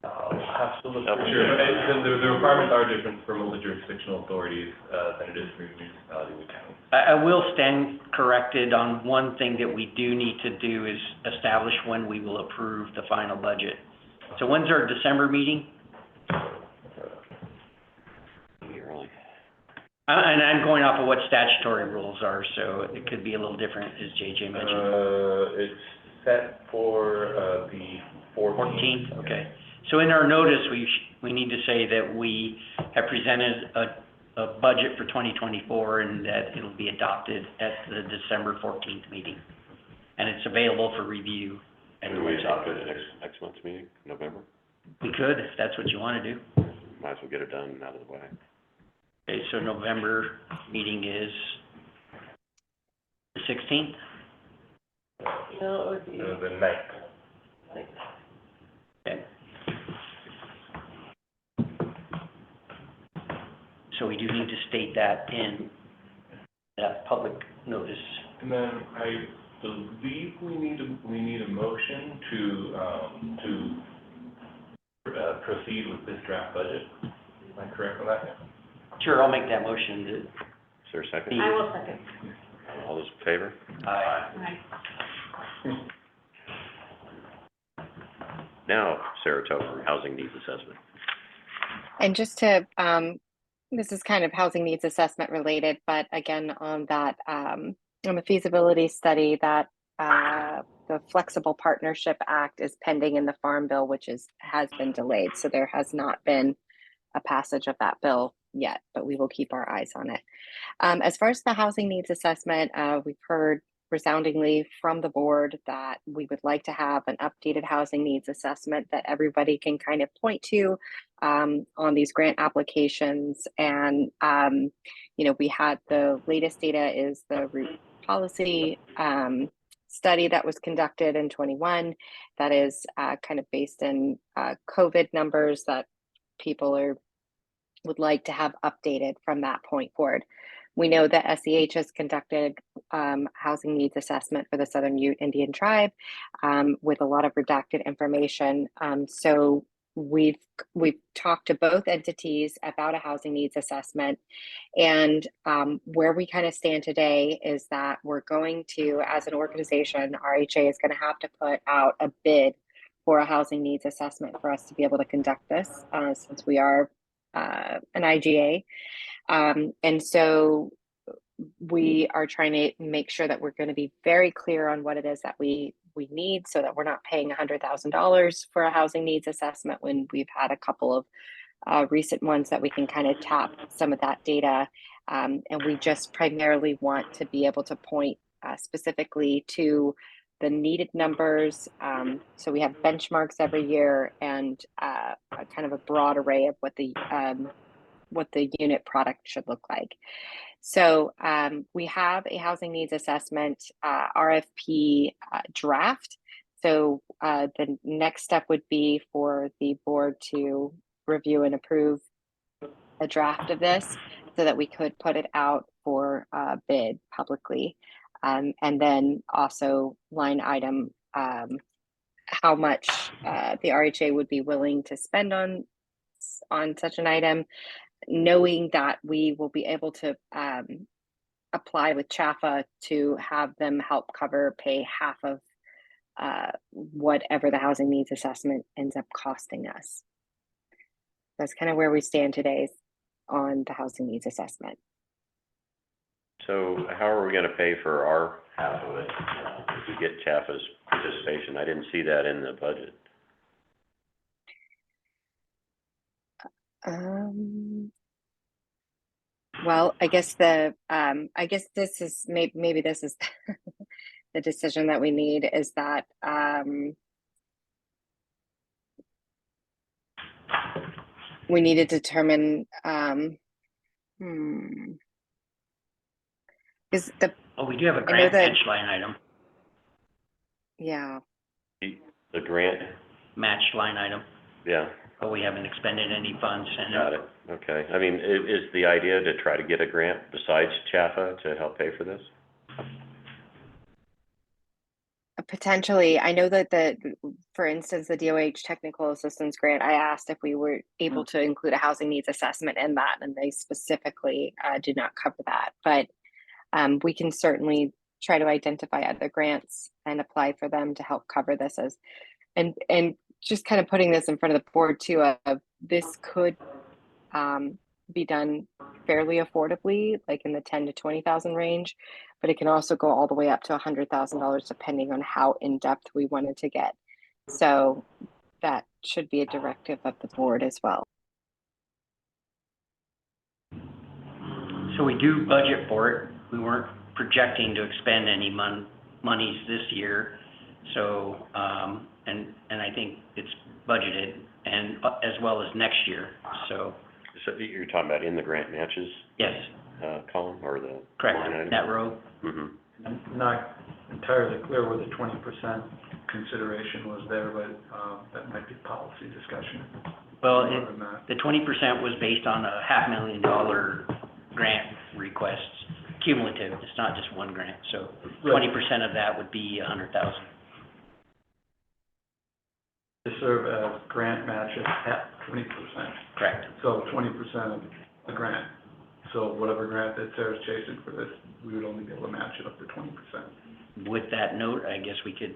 I'll have to look for sure, but the requirements are different for multi-jurisdictional authorities, than it is for municipalities and counties. I will stand corrected on one thing that we do need to do is establish when we will approve the final budget. So when's our December meeting? Early. And I'm going off of what statutory rules are, so it could be a little different, as JJ mentioned. It's set for, the 14th. 14th, okay. So in our notice, we need to say that we have presented a budget for 2024 and that it'll be adopted at the December 14th meeting. And it's available for review at the Can we website. adopt it at next month's meeting, November? We could, if that's what you want to do. Might as well get it done out of the way. Okay, so November meeting is the 16th? No, it would be, The ninth. Okay. So we do need to state that in that public notice. And then I believe we need a motion to proceed with this draft budget. Am I correct on that? Sure, I'll make that motion to. Is there a second? I will second. All those in favor? Aye. Now, Sarah Tober, Housing Needs Assessment. And just to, this is kind of housing needs assessment related, but again, on that, on the feasibility study that the Flexible Partnership Act is pending in the Farm Bill, which has been delayed. So there has not been a passage of that bill yet, but we will keep our eyes on it. As far as the housing needs assessment, we've heard resoundingly from the board that we would like to have an updated housing needs assessment that everybody can kind of point to on these grant applications. And, you know, we had the latest data is the root policy study that was conducted in 21 that is kind of based in COVID numbers that people would like to have updated from that point forward. We know that SEH has conducted housing needs assessment for the Southern Ute Indian tribe with a lot of redacted information. So we've talked to both entities about a housing needs assessment, and where we kind of stand today is that we're going to, as an organization, RHA is going to have to put out a bid for a housing needs assessment for us to be able to conduct this, since we are an IGA. And so we are trying to make sure that we're going to be very clear on what it is that we need, so that we're not paying $100,000 for a housing needs assessment when we've had a couple of recent ones that we can kind of tap some of that data. And we just primarily want to be able to point specifically to the needed numbers. So we have benchmarks every year and kind of a broad array of what the unit product should look like. So we have a housing needs assessment RFP draft. So the next step would be for the board to review and approve a draft of this so that we could put it out for bid publicly. And then also line item how much the RHA would be willing to spend on such an item, knowing that we will be able to apply with CHAFA to have them help pay half of whatever the housing needs assessment ends up costing us. That's kind of where we stand today on the housing needs assessment. So how are we going to pay for our half of it if we get CHAFA's participation? I didn't see that in the budget. Well, I guess this is maybe this is the decision that we need is that we need to determine is the We do have a grant match line item. Yeah. The grant? Match line item. Yeah. But we haven't expended any funds. Got it. Okay. I mean, is the idea to try to get a grant besides CHAFA to help pay for this? Potentially. I know that for instance, the DOH technical assistance grant, I asked if we were able to include a housing needs assessment in that, and they specifically did not cover that. But we can certainly try to identify other grants and apply for them to help cover this and just kind of putting this in front of the board too, this could be done fairly affordably, like in the 10 to 20,000 range, but it can also go all the way up to $100,000 depending on how in-depth we wanted to get. So that should be a directive of the board as well. So we do budget for it. We weren't projecting to expend any monies this year. So, and I think it's budgeted and as well as next year. So you're talking about in the grant matches, yes, column or the correct, line item? that row. Mm-hmm. I'm not entirely clear where the 20% consideration was there, but, that might be policy discussion. Well, More than that. the 20% was based on a $500,000 grant requests, cumulative. It's not just one grant. So 20% of that would be $100,000. To serve as grant matches at 20%. Correct. So 20% of the grant. So whatever grant that Sarah's chasing for this, we would only be able to match it up to 20%. With that note, I guess we could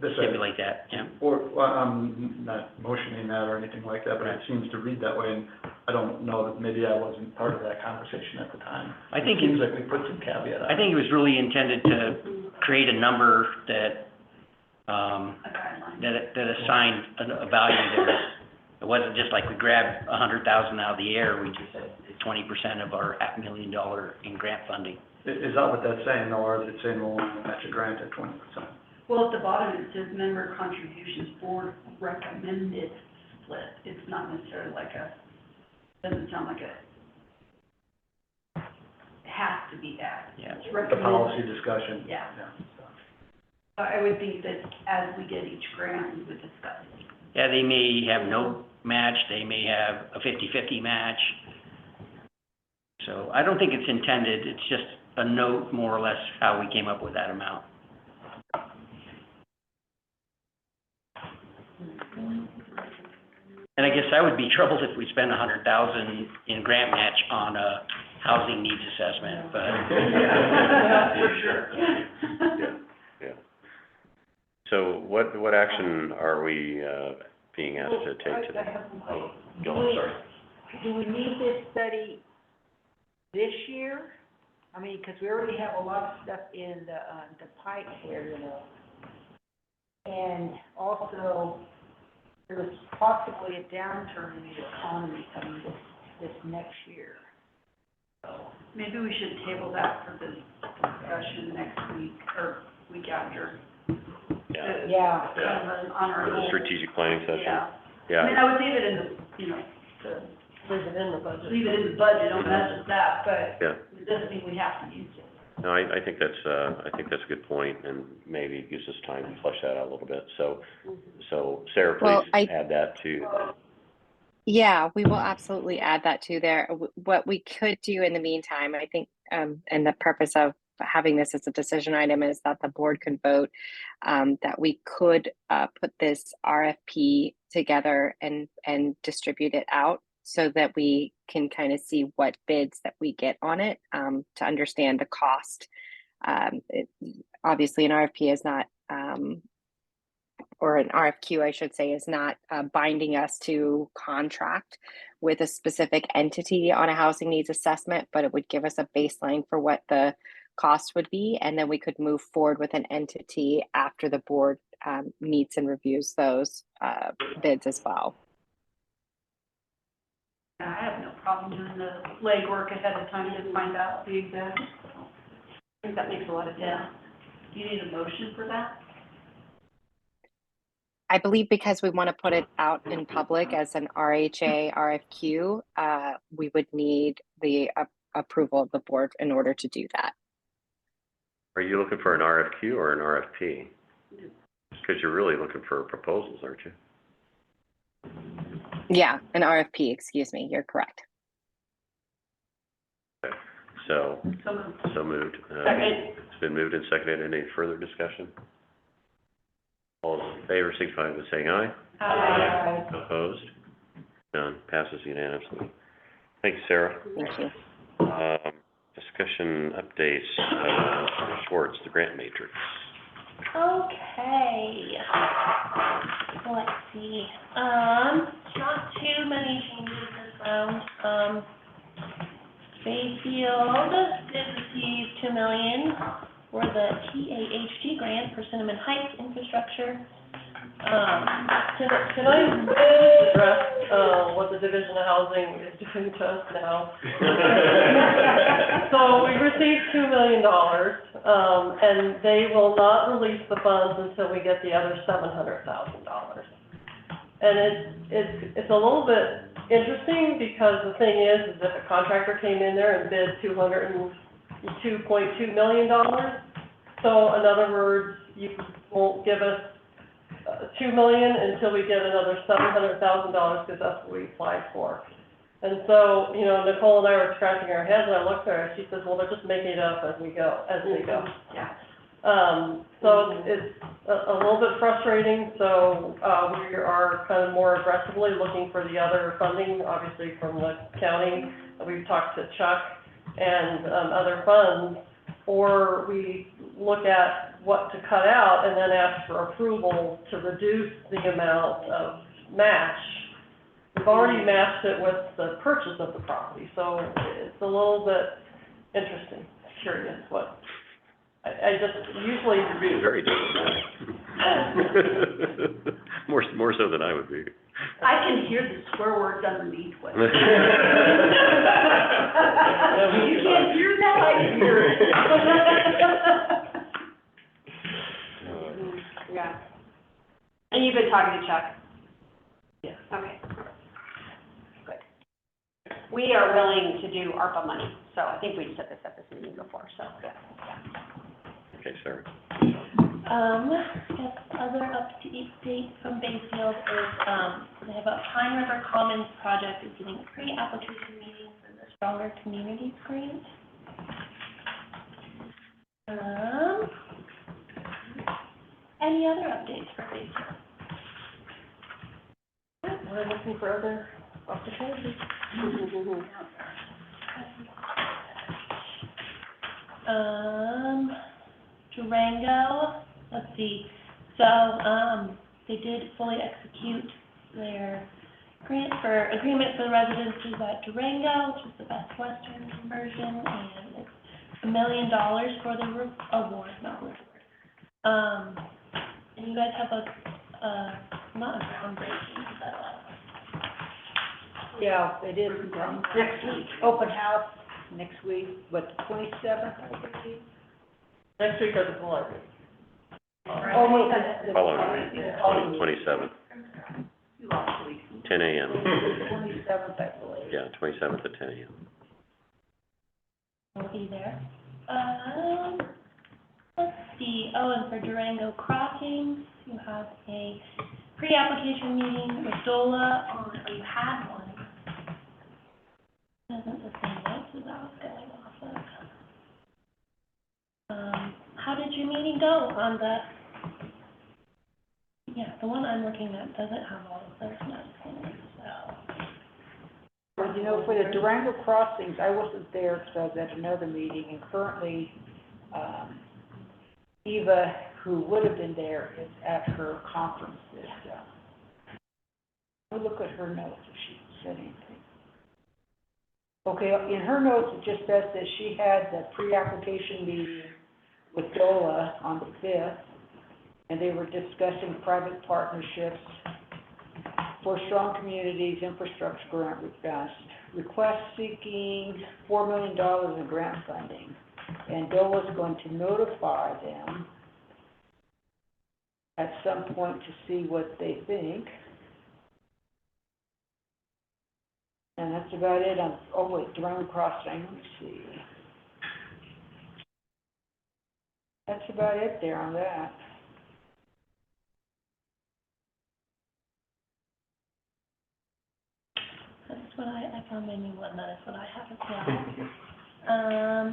This, stipulate that, yeah. Or, well, I'm not motioning that or anything like that, but it seems to read that way, and I don't know that maybe I wasn't part of that conversation at the time. I think It seems like we put some caveat on it. I think it was really intended to create a number that, that assigned a value there. It wasn't just like we grabbed $100,000 out of the air, we just said 20% of our $500,000 in grant funding. Is that what that's saying, though, or is it saying we'll only match a grant at 20%? Well, at the bottom, it says member contributions board recommended split. It's not necessarily like doesn't sound like it has to be that. Yeah. It's The recommended. policy discussion. Yeah. So. I would think that as we get each grant, we would discuss it. Yeah, they may have no match, they may have a 50-50 match. So I don't think it's intended, it's just a note more or less how we came up with that amount. And I guess I would be troubled if we spent $100,000 in grant match on a housing needs assessment, but. Yeah, for sure. Yeah. So what action are we, being asked to take today? I have some questions. Go, sorry. Do we need this study this year? I mean, because we already have a lot of stuff in the pipe here, you know. And also, there's possibly a downturn in the economy coming this next year. So Maybe we should table that for this discussion next week or week after. Yeah. yeah. Kind of on our. For the strategic planning session? Yeah. I mean, Yeah. I would leave it in the, Leave it in the budget. leave it in the budget, don't mess with that, but Yeah. it doesn't mean we have to use it. No, I think that's a good point, and maybe it gives us time to flesh that out a little bit. So Sarah, Well, please add that to. Yeah, we will absolutely add that to there. What we could do in the meantime, I think, and the purpose of having this as a decision item is that the board could vote that we could put this RFP together and distribute it out so that we can kind of see what bids that we get on it to understand the cost. Obviously, an RFP is not, or an RFQ, I should say, is not binding us to contract with a specific entity on a housing needs assessment, but it would give us a baseline for what the cost would be, and then we could move forward with an entity after the board meets and reviews those bids as well. I have no problem doing the legwork ahead of time to find out the exact. I think that makes a lot of sense. Yeah. Do you need a motion for that? I believe because we want to put it out in public as an RHA RFQ, we would need the approval of the board in order to do that. Are you looking for an RFQ or an RFP? Because you're really looking for proposals, aren't you? Yeah, an RFP, excuse me, you're correct. Okay. So moved. Second. It's been moved and seconded. Any further discussion? All those in favor, signify by saying aye. Aye. Opposed? None. Passes unanimously. Thanks, Sarah. Thank you. Discussion updates, Schwartz, the grant matrix. Okay. Let's see. Not too many changes this round. Bayfield did receive $2 million for the TAHG grant for Cinnamon Heights infrastructure. Can I address, what the Division of Housing is doing to us now? So we received $2 million, and they will not release the funds until we get the other $700,000. And it's a little bit interesting, because the thing is if a contractor came in there and bid $202.2 million, so in other words, you won't give us $2 million until we get another $700,000, because that's what we applied for. And so, you know, Nicole and I were scratching our heads, and I looked at her, and she says, well, they're just making it up as we go, Yeah. So it's a little bit frustrating, so, we are kind of more aggressively looking for the other funding, obviously from the county. We've talked to Chuck and, other funds, or we look at what to cut out and then ask for approval to reduce the amount of match. We've already matched it with the purchase of the property, so it's a little bit interesting, curious what, I just usually. You're being very diplomatic. More so than I would be. I can hear the swear words underneath what. You can't hear that, I can hear it. Yeah. And you've been talking to Chuck? Yeah. Okay. Good. We are willing to do ARPA money, so I think we set this up this meeting before, so, yeah. Okay, Sarah. Yes, other update from Bayfield is, they have a Pine River Commons project is getting a pre-application meeting for the Stronger Communities Grant. Any other updates for Bayfield? We're looking for other opportunities. Durango, let's see, so, they did fully execute their agreement for the residences at Durango, which is the Best Western conversion, and it's $1 million for the award, not reward. And you guys have not a groundbreaking, but Yeah, they did, next week, open house next week, what, the 27th, I believe? Next week or the following? Oh, wait, the Following week, 27th, 10 a.m. 27th, I believe. Yeah, 27th at 10 a.m. I'll be there. Let's see, and for Durango Crossings, you have a pre-application meeting with DOLA or you had one. Doesn't the same notes as I was going off of. How did your meeting go on the one I'm looking at doesn't have all of those notes in it, so. Well, you know, for the Durango Crossings, I wasn't there because I was at another meeting, and currently, Eva, who would have been there, is at her conference we'll look at her notes if she said anything. Okay, in her notes, it just says that she had the pre-application meeting with DOLA on the 5th, and they were discussing private partnerships for Strong Communities Infrastructure Grant request seeking $4 million in grant funding. And DOLA is going to notify them at some point to see what they think. And that's about it on, Durango Crossing, let me see. That's about it there on that. That's what I found my new one, that is what I have as well.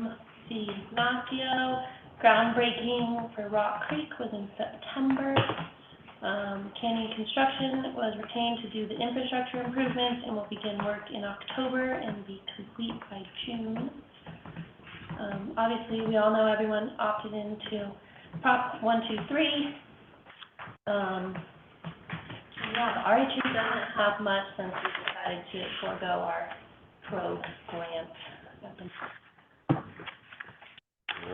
Let's see, Ignacio, groundbreaking for Rock Creek was in September. Canyon Construction was retained to do the infrastructure improvements and will begin work in October and be complete by June. Obviously, we all know everyone opted into Prop 123. The RHA doesn't have much since we decided to forego our pro grant. All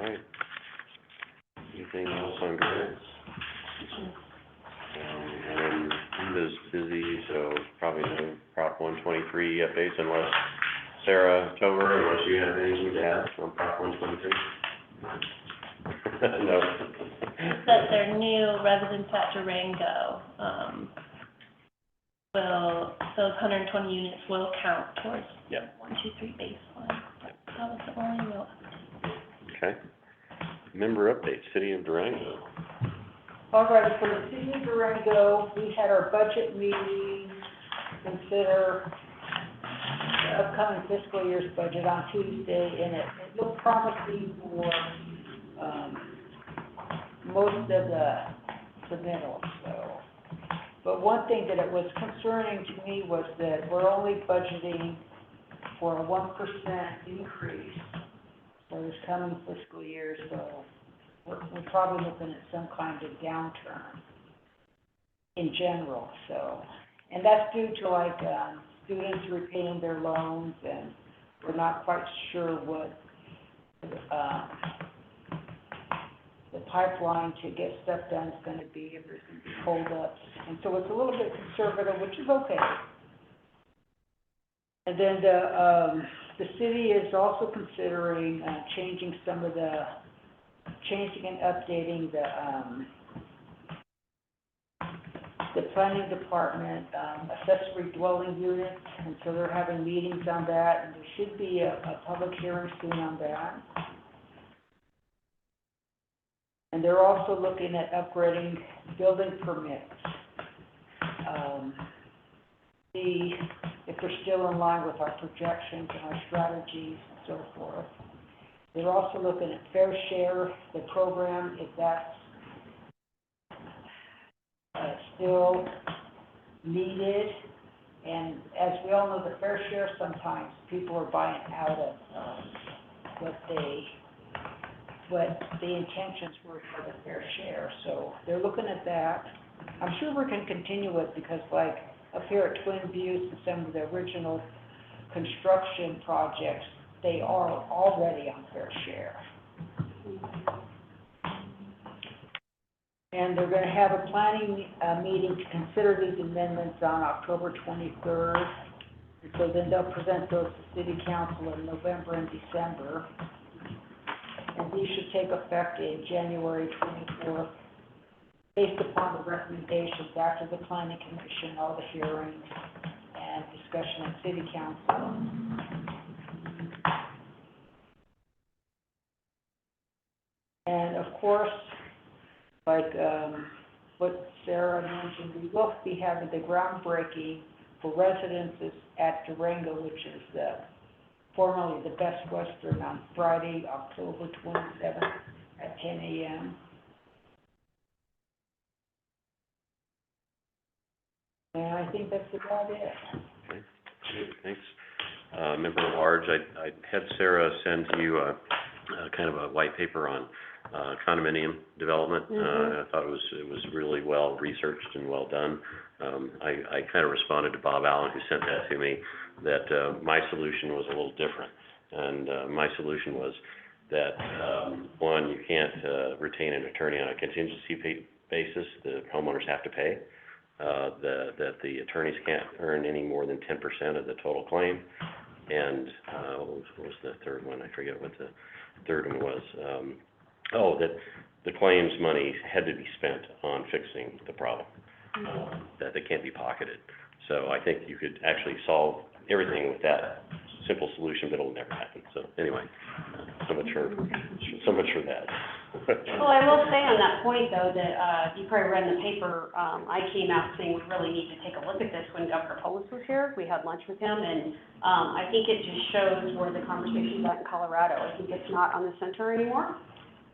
right. Anything else on grants? Prop 123 updates, unless Sarah, Tober, unless you have anything to add on Prop 123? No. That their new residents at Durango, those 120 units will count towards Yeah. 123 baseline. That was the only real update. Okay. Member update, City of Durango. All right, for the city of Durango, we had our budget meeting to consider the upcoming fiscal year's budget on Tuesday, and it looked promising for, most of the submittals, so. But one thing that it was concerning to me was that we're only budgeting for a 1% increase for this coming fiscal year, so we're probably looking at some kind of downturn in general, so. And that's due to like, students repaying their loans, and we're not quite sure what, the pipeline to get stuff done is gonna be, if there's gonna be holdups. And so it's a little bit conservative, which is okay. And then the city is also considering, changing and updating the planning department, accessory dwelling units, and so they're having meetings on that, and there should be a public hearing soon on that. And they're also looking at upgrading building permits, see if they're still in line with our projections and our strategies and so forth. They're also looking at fair share, the program, if that's still needed. And as we all know, the fair share, sometimes people are buying out of what the intentions were for the fair share. So they're looking at that. I'm sure we can continue it because like up here at Twin Views and some of the original construction projects, they are already on fair share. And they're gonna have a planning, meeting to consider these amendments on October 23rd. And so then they'll present those to City Council in November and December. And these should take effect in January 24th, based upon the recommendations after the planning commission, all the hearings and discussion at City Council. And of course, like what Sarah mentioned, we will be having the groundbreaking for residences at Durango, which is formerly the Best Western, on Friday, October 27th at 10 a.m. And I think that's about it. Okay, good, thanks. Member Large, I had Sarah send you a kind of a white paper on condominium development. I thought it was really well researched and well done. I kind of responded to Bob Allen, who sent that to me, that my solution was a little different. And my solution was that, one, you can't retain an attorney on a contingency basis. The homeowners have to pay. That the attorneys can't earn any more than 10% of the total claim. And what was the third one? I forget what the third one was. That the claims money had to be spent on fixing the problem, that they can't be pocketed. So I think you could actually solve everything with that simple solution, but it'll never happen. So anyway, so much for that. Well, I will say on that point, though, that you probably read in the paper, I came out saying we really need to take a look at this when Governor Polis was here. We had lunch with him, and I think it just shows where the conversation's at in Colorado. I think it's not on the center anymore.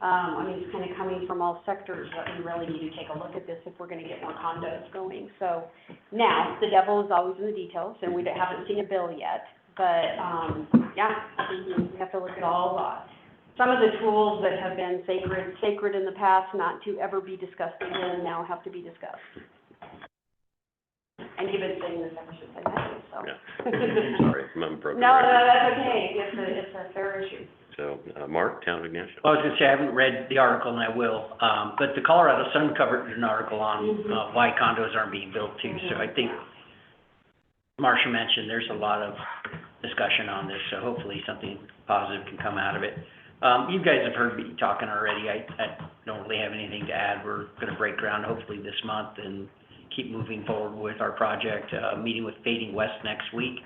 I mean, it's kind of coming from all sectors, but we really need to take a look at this if we're going to get more condos going. So now, the devil is always in the details, and we haven't seen a bill yet. But, yeah, we have to look at all some of the tools that have been sacred in the past, not to ever be discussed again, now have to be discussed. And you've been saying this ever since I met you, so. Yeah. Sorry, I'm broken. No, that's okay. It's a fair issue. So, Mark, Town of Ignacio. I was gonna say, I haven't read the article, and I will, but the Colorado Sun covered an article on, why condos aren't being built too, so I think Marcia mentioned, there's a lot of discussion on this, so hopefully something positive can come out of it. You guys have heard me talking already. I don't really have anything to add. We're gonna break ground hopefully this month and keep moving forward with our project, meeting with Fading West next week.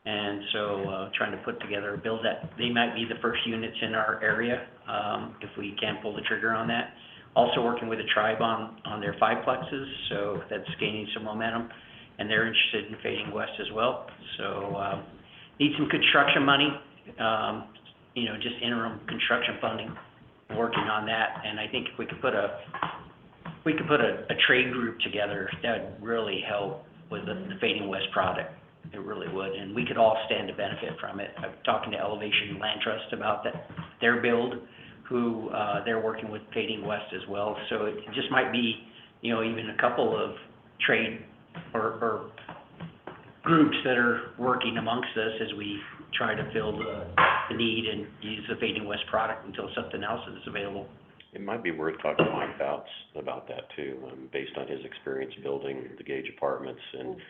And so, trying to put together a bill that they might be the first units in our area, if we can pull the trigger on that. Also working with the tribe on their fiveplexes, so that's gaining some momentum, and they're interested in Fading West as well. So, need some construction money, just interim construction funding, working on that. And I think if we could put a trade group together, that would really help with the Fading West product. It really would, and we could all stand to benefit from it. I'm talking to Elevation Land Trust about their build, who, they're working with Fading West as well. So it just might be, even a couple of trade or groups that are working amongst us as we try to fill the need and use the Fading West product until something else is available. It might be worth talking to Mike Fouts about that too, based on his experience building the Gage apartments and,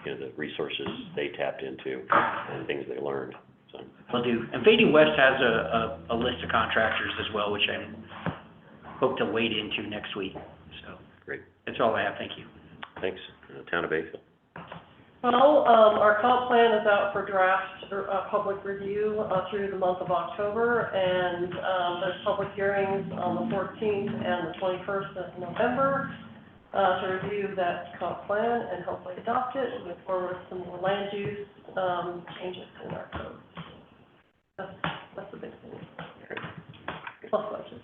the resources they tapped into and things they learned, so. Will do. And Fading West has a list of contractors as well, which I hope to wade into next week, so. Great. That's all I have, thank you. Thanks. Town of Bayfield. Well, our comp plan is out for draft or public review through the month of October, and there's public hearings on the 14th and the 21st of November to review that comp plan and hopefully adopt it and move forward with some more land use changes in our code. That's the big thing. Great. Plus budget.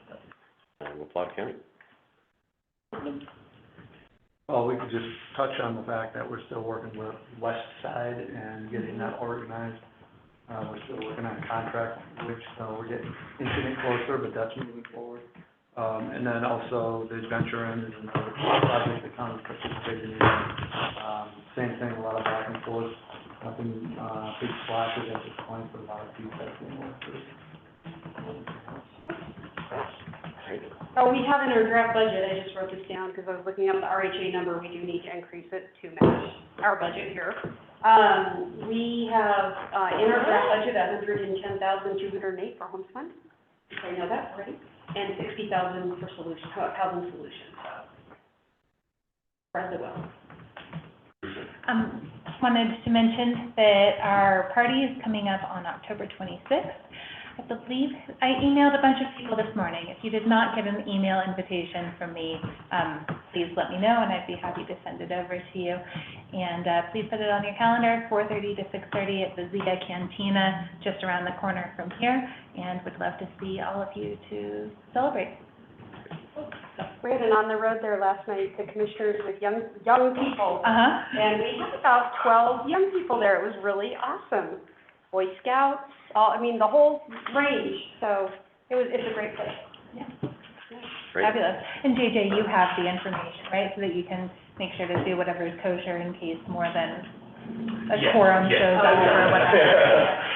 LaPlata County. Well, we could just touch on the fact that we're still working with West Side and getting that organized. We're still working on contract, which we're getting inching it closer, but that's moving forward. And then also the Adventure Inn is another project the county participated in. Same thing, a lot of back and forth, nothing big splashes at this point, but a lot of details being worked through. Oh, we have in our draft budget, I just wrote this down because I was looking up the RHA number, we do need to increase it to match our budget here. We have, in our draft budget, $110,208 for HomesFund, I know that already, and $60,000 for housing solutions, so. Spread the wealth. Just wanted to mention that our party is coming up on October 26th. I believe I emailed a bunch of people this morning. If you did not get an email invitation from me, please let me know, and I'd be happy to send it over to you. And please put it on your calendar, 4:30 to 6:30 at the Zia Cantina, just around the corner from here, and would love to see all of you to celebrate. We had an on the road there last night, the commissioners with young people. And we had about 12 young people there. It was really awesome. Boy Scouts, the whole range, so it's a great place. Yeah. Great. Fabulous. And JJ, you have the information, right, so that you can make sure to do whatever is kosher in case more than a quorum shows up or whatever.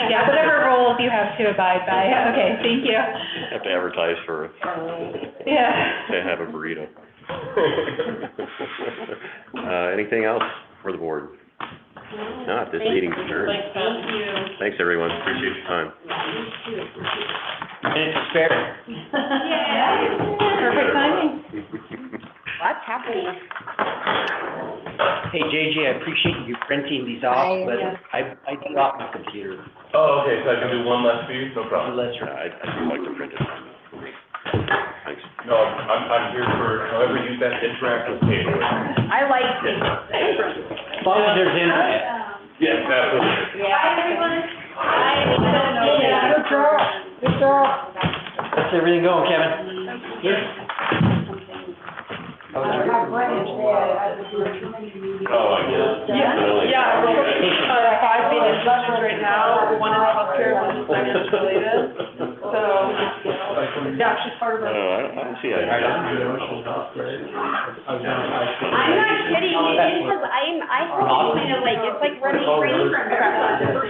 Yeah, whatever rules you have to abide by. Okay, thank you. Have to advertise for, to have a burrito. Anything else for the board? Not, this meeting's adjourned. Thank you. Thanks, everyone. Appreciate your time. Minutes is fair. Yeah. Perfect timing. Lots happening. Hey, JJ, I appreciate you printing these off, but Yeah. I do off my computer. Oh, okay, so I can do one less for you? No problem. I do like to print it. Thanks. No, I'm here for however you best interact with paperwork. I like it. As long as there's internet. Yes, absolutely. Bye, everyone. Bye. Good job, good job. How's everything going, Kevin? Yes. My brain's dead, I was doing too many meetings. Oh, I guess. Yeah, we're looking at 5 meetings right now, one is healthcare, one is finance related, so, yeah, she's part of I it. don't see it. I'm not kidding, because I hope, it's like running trains from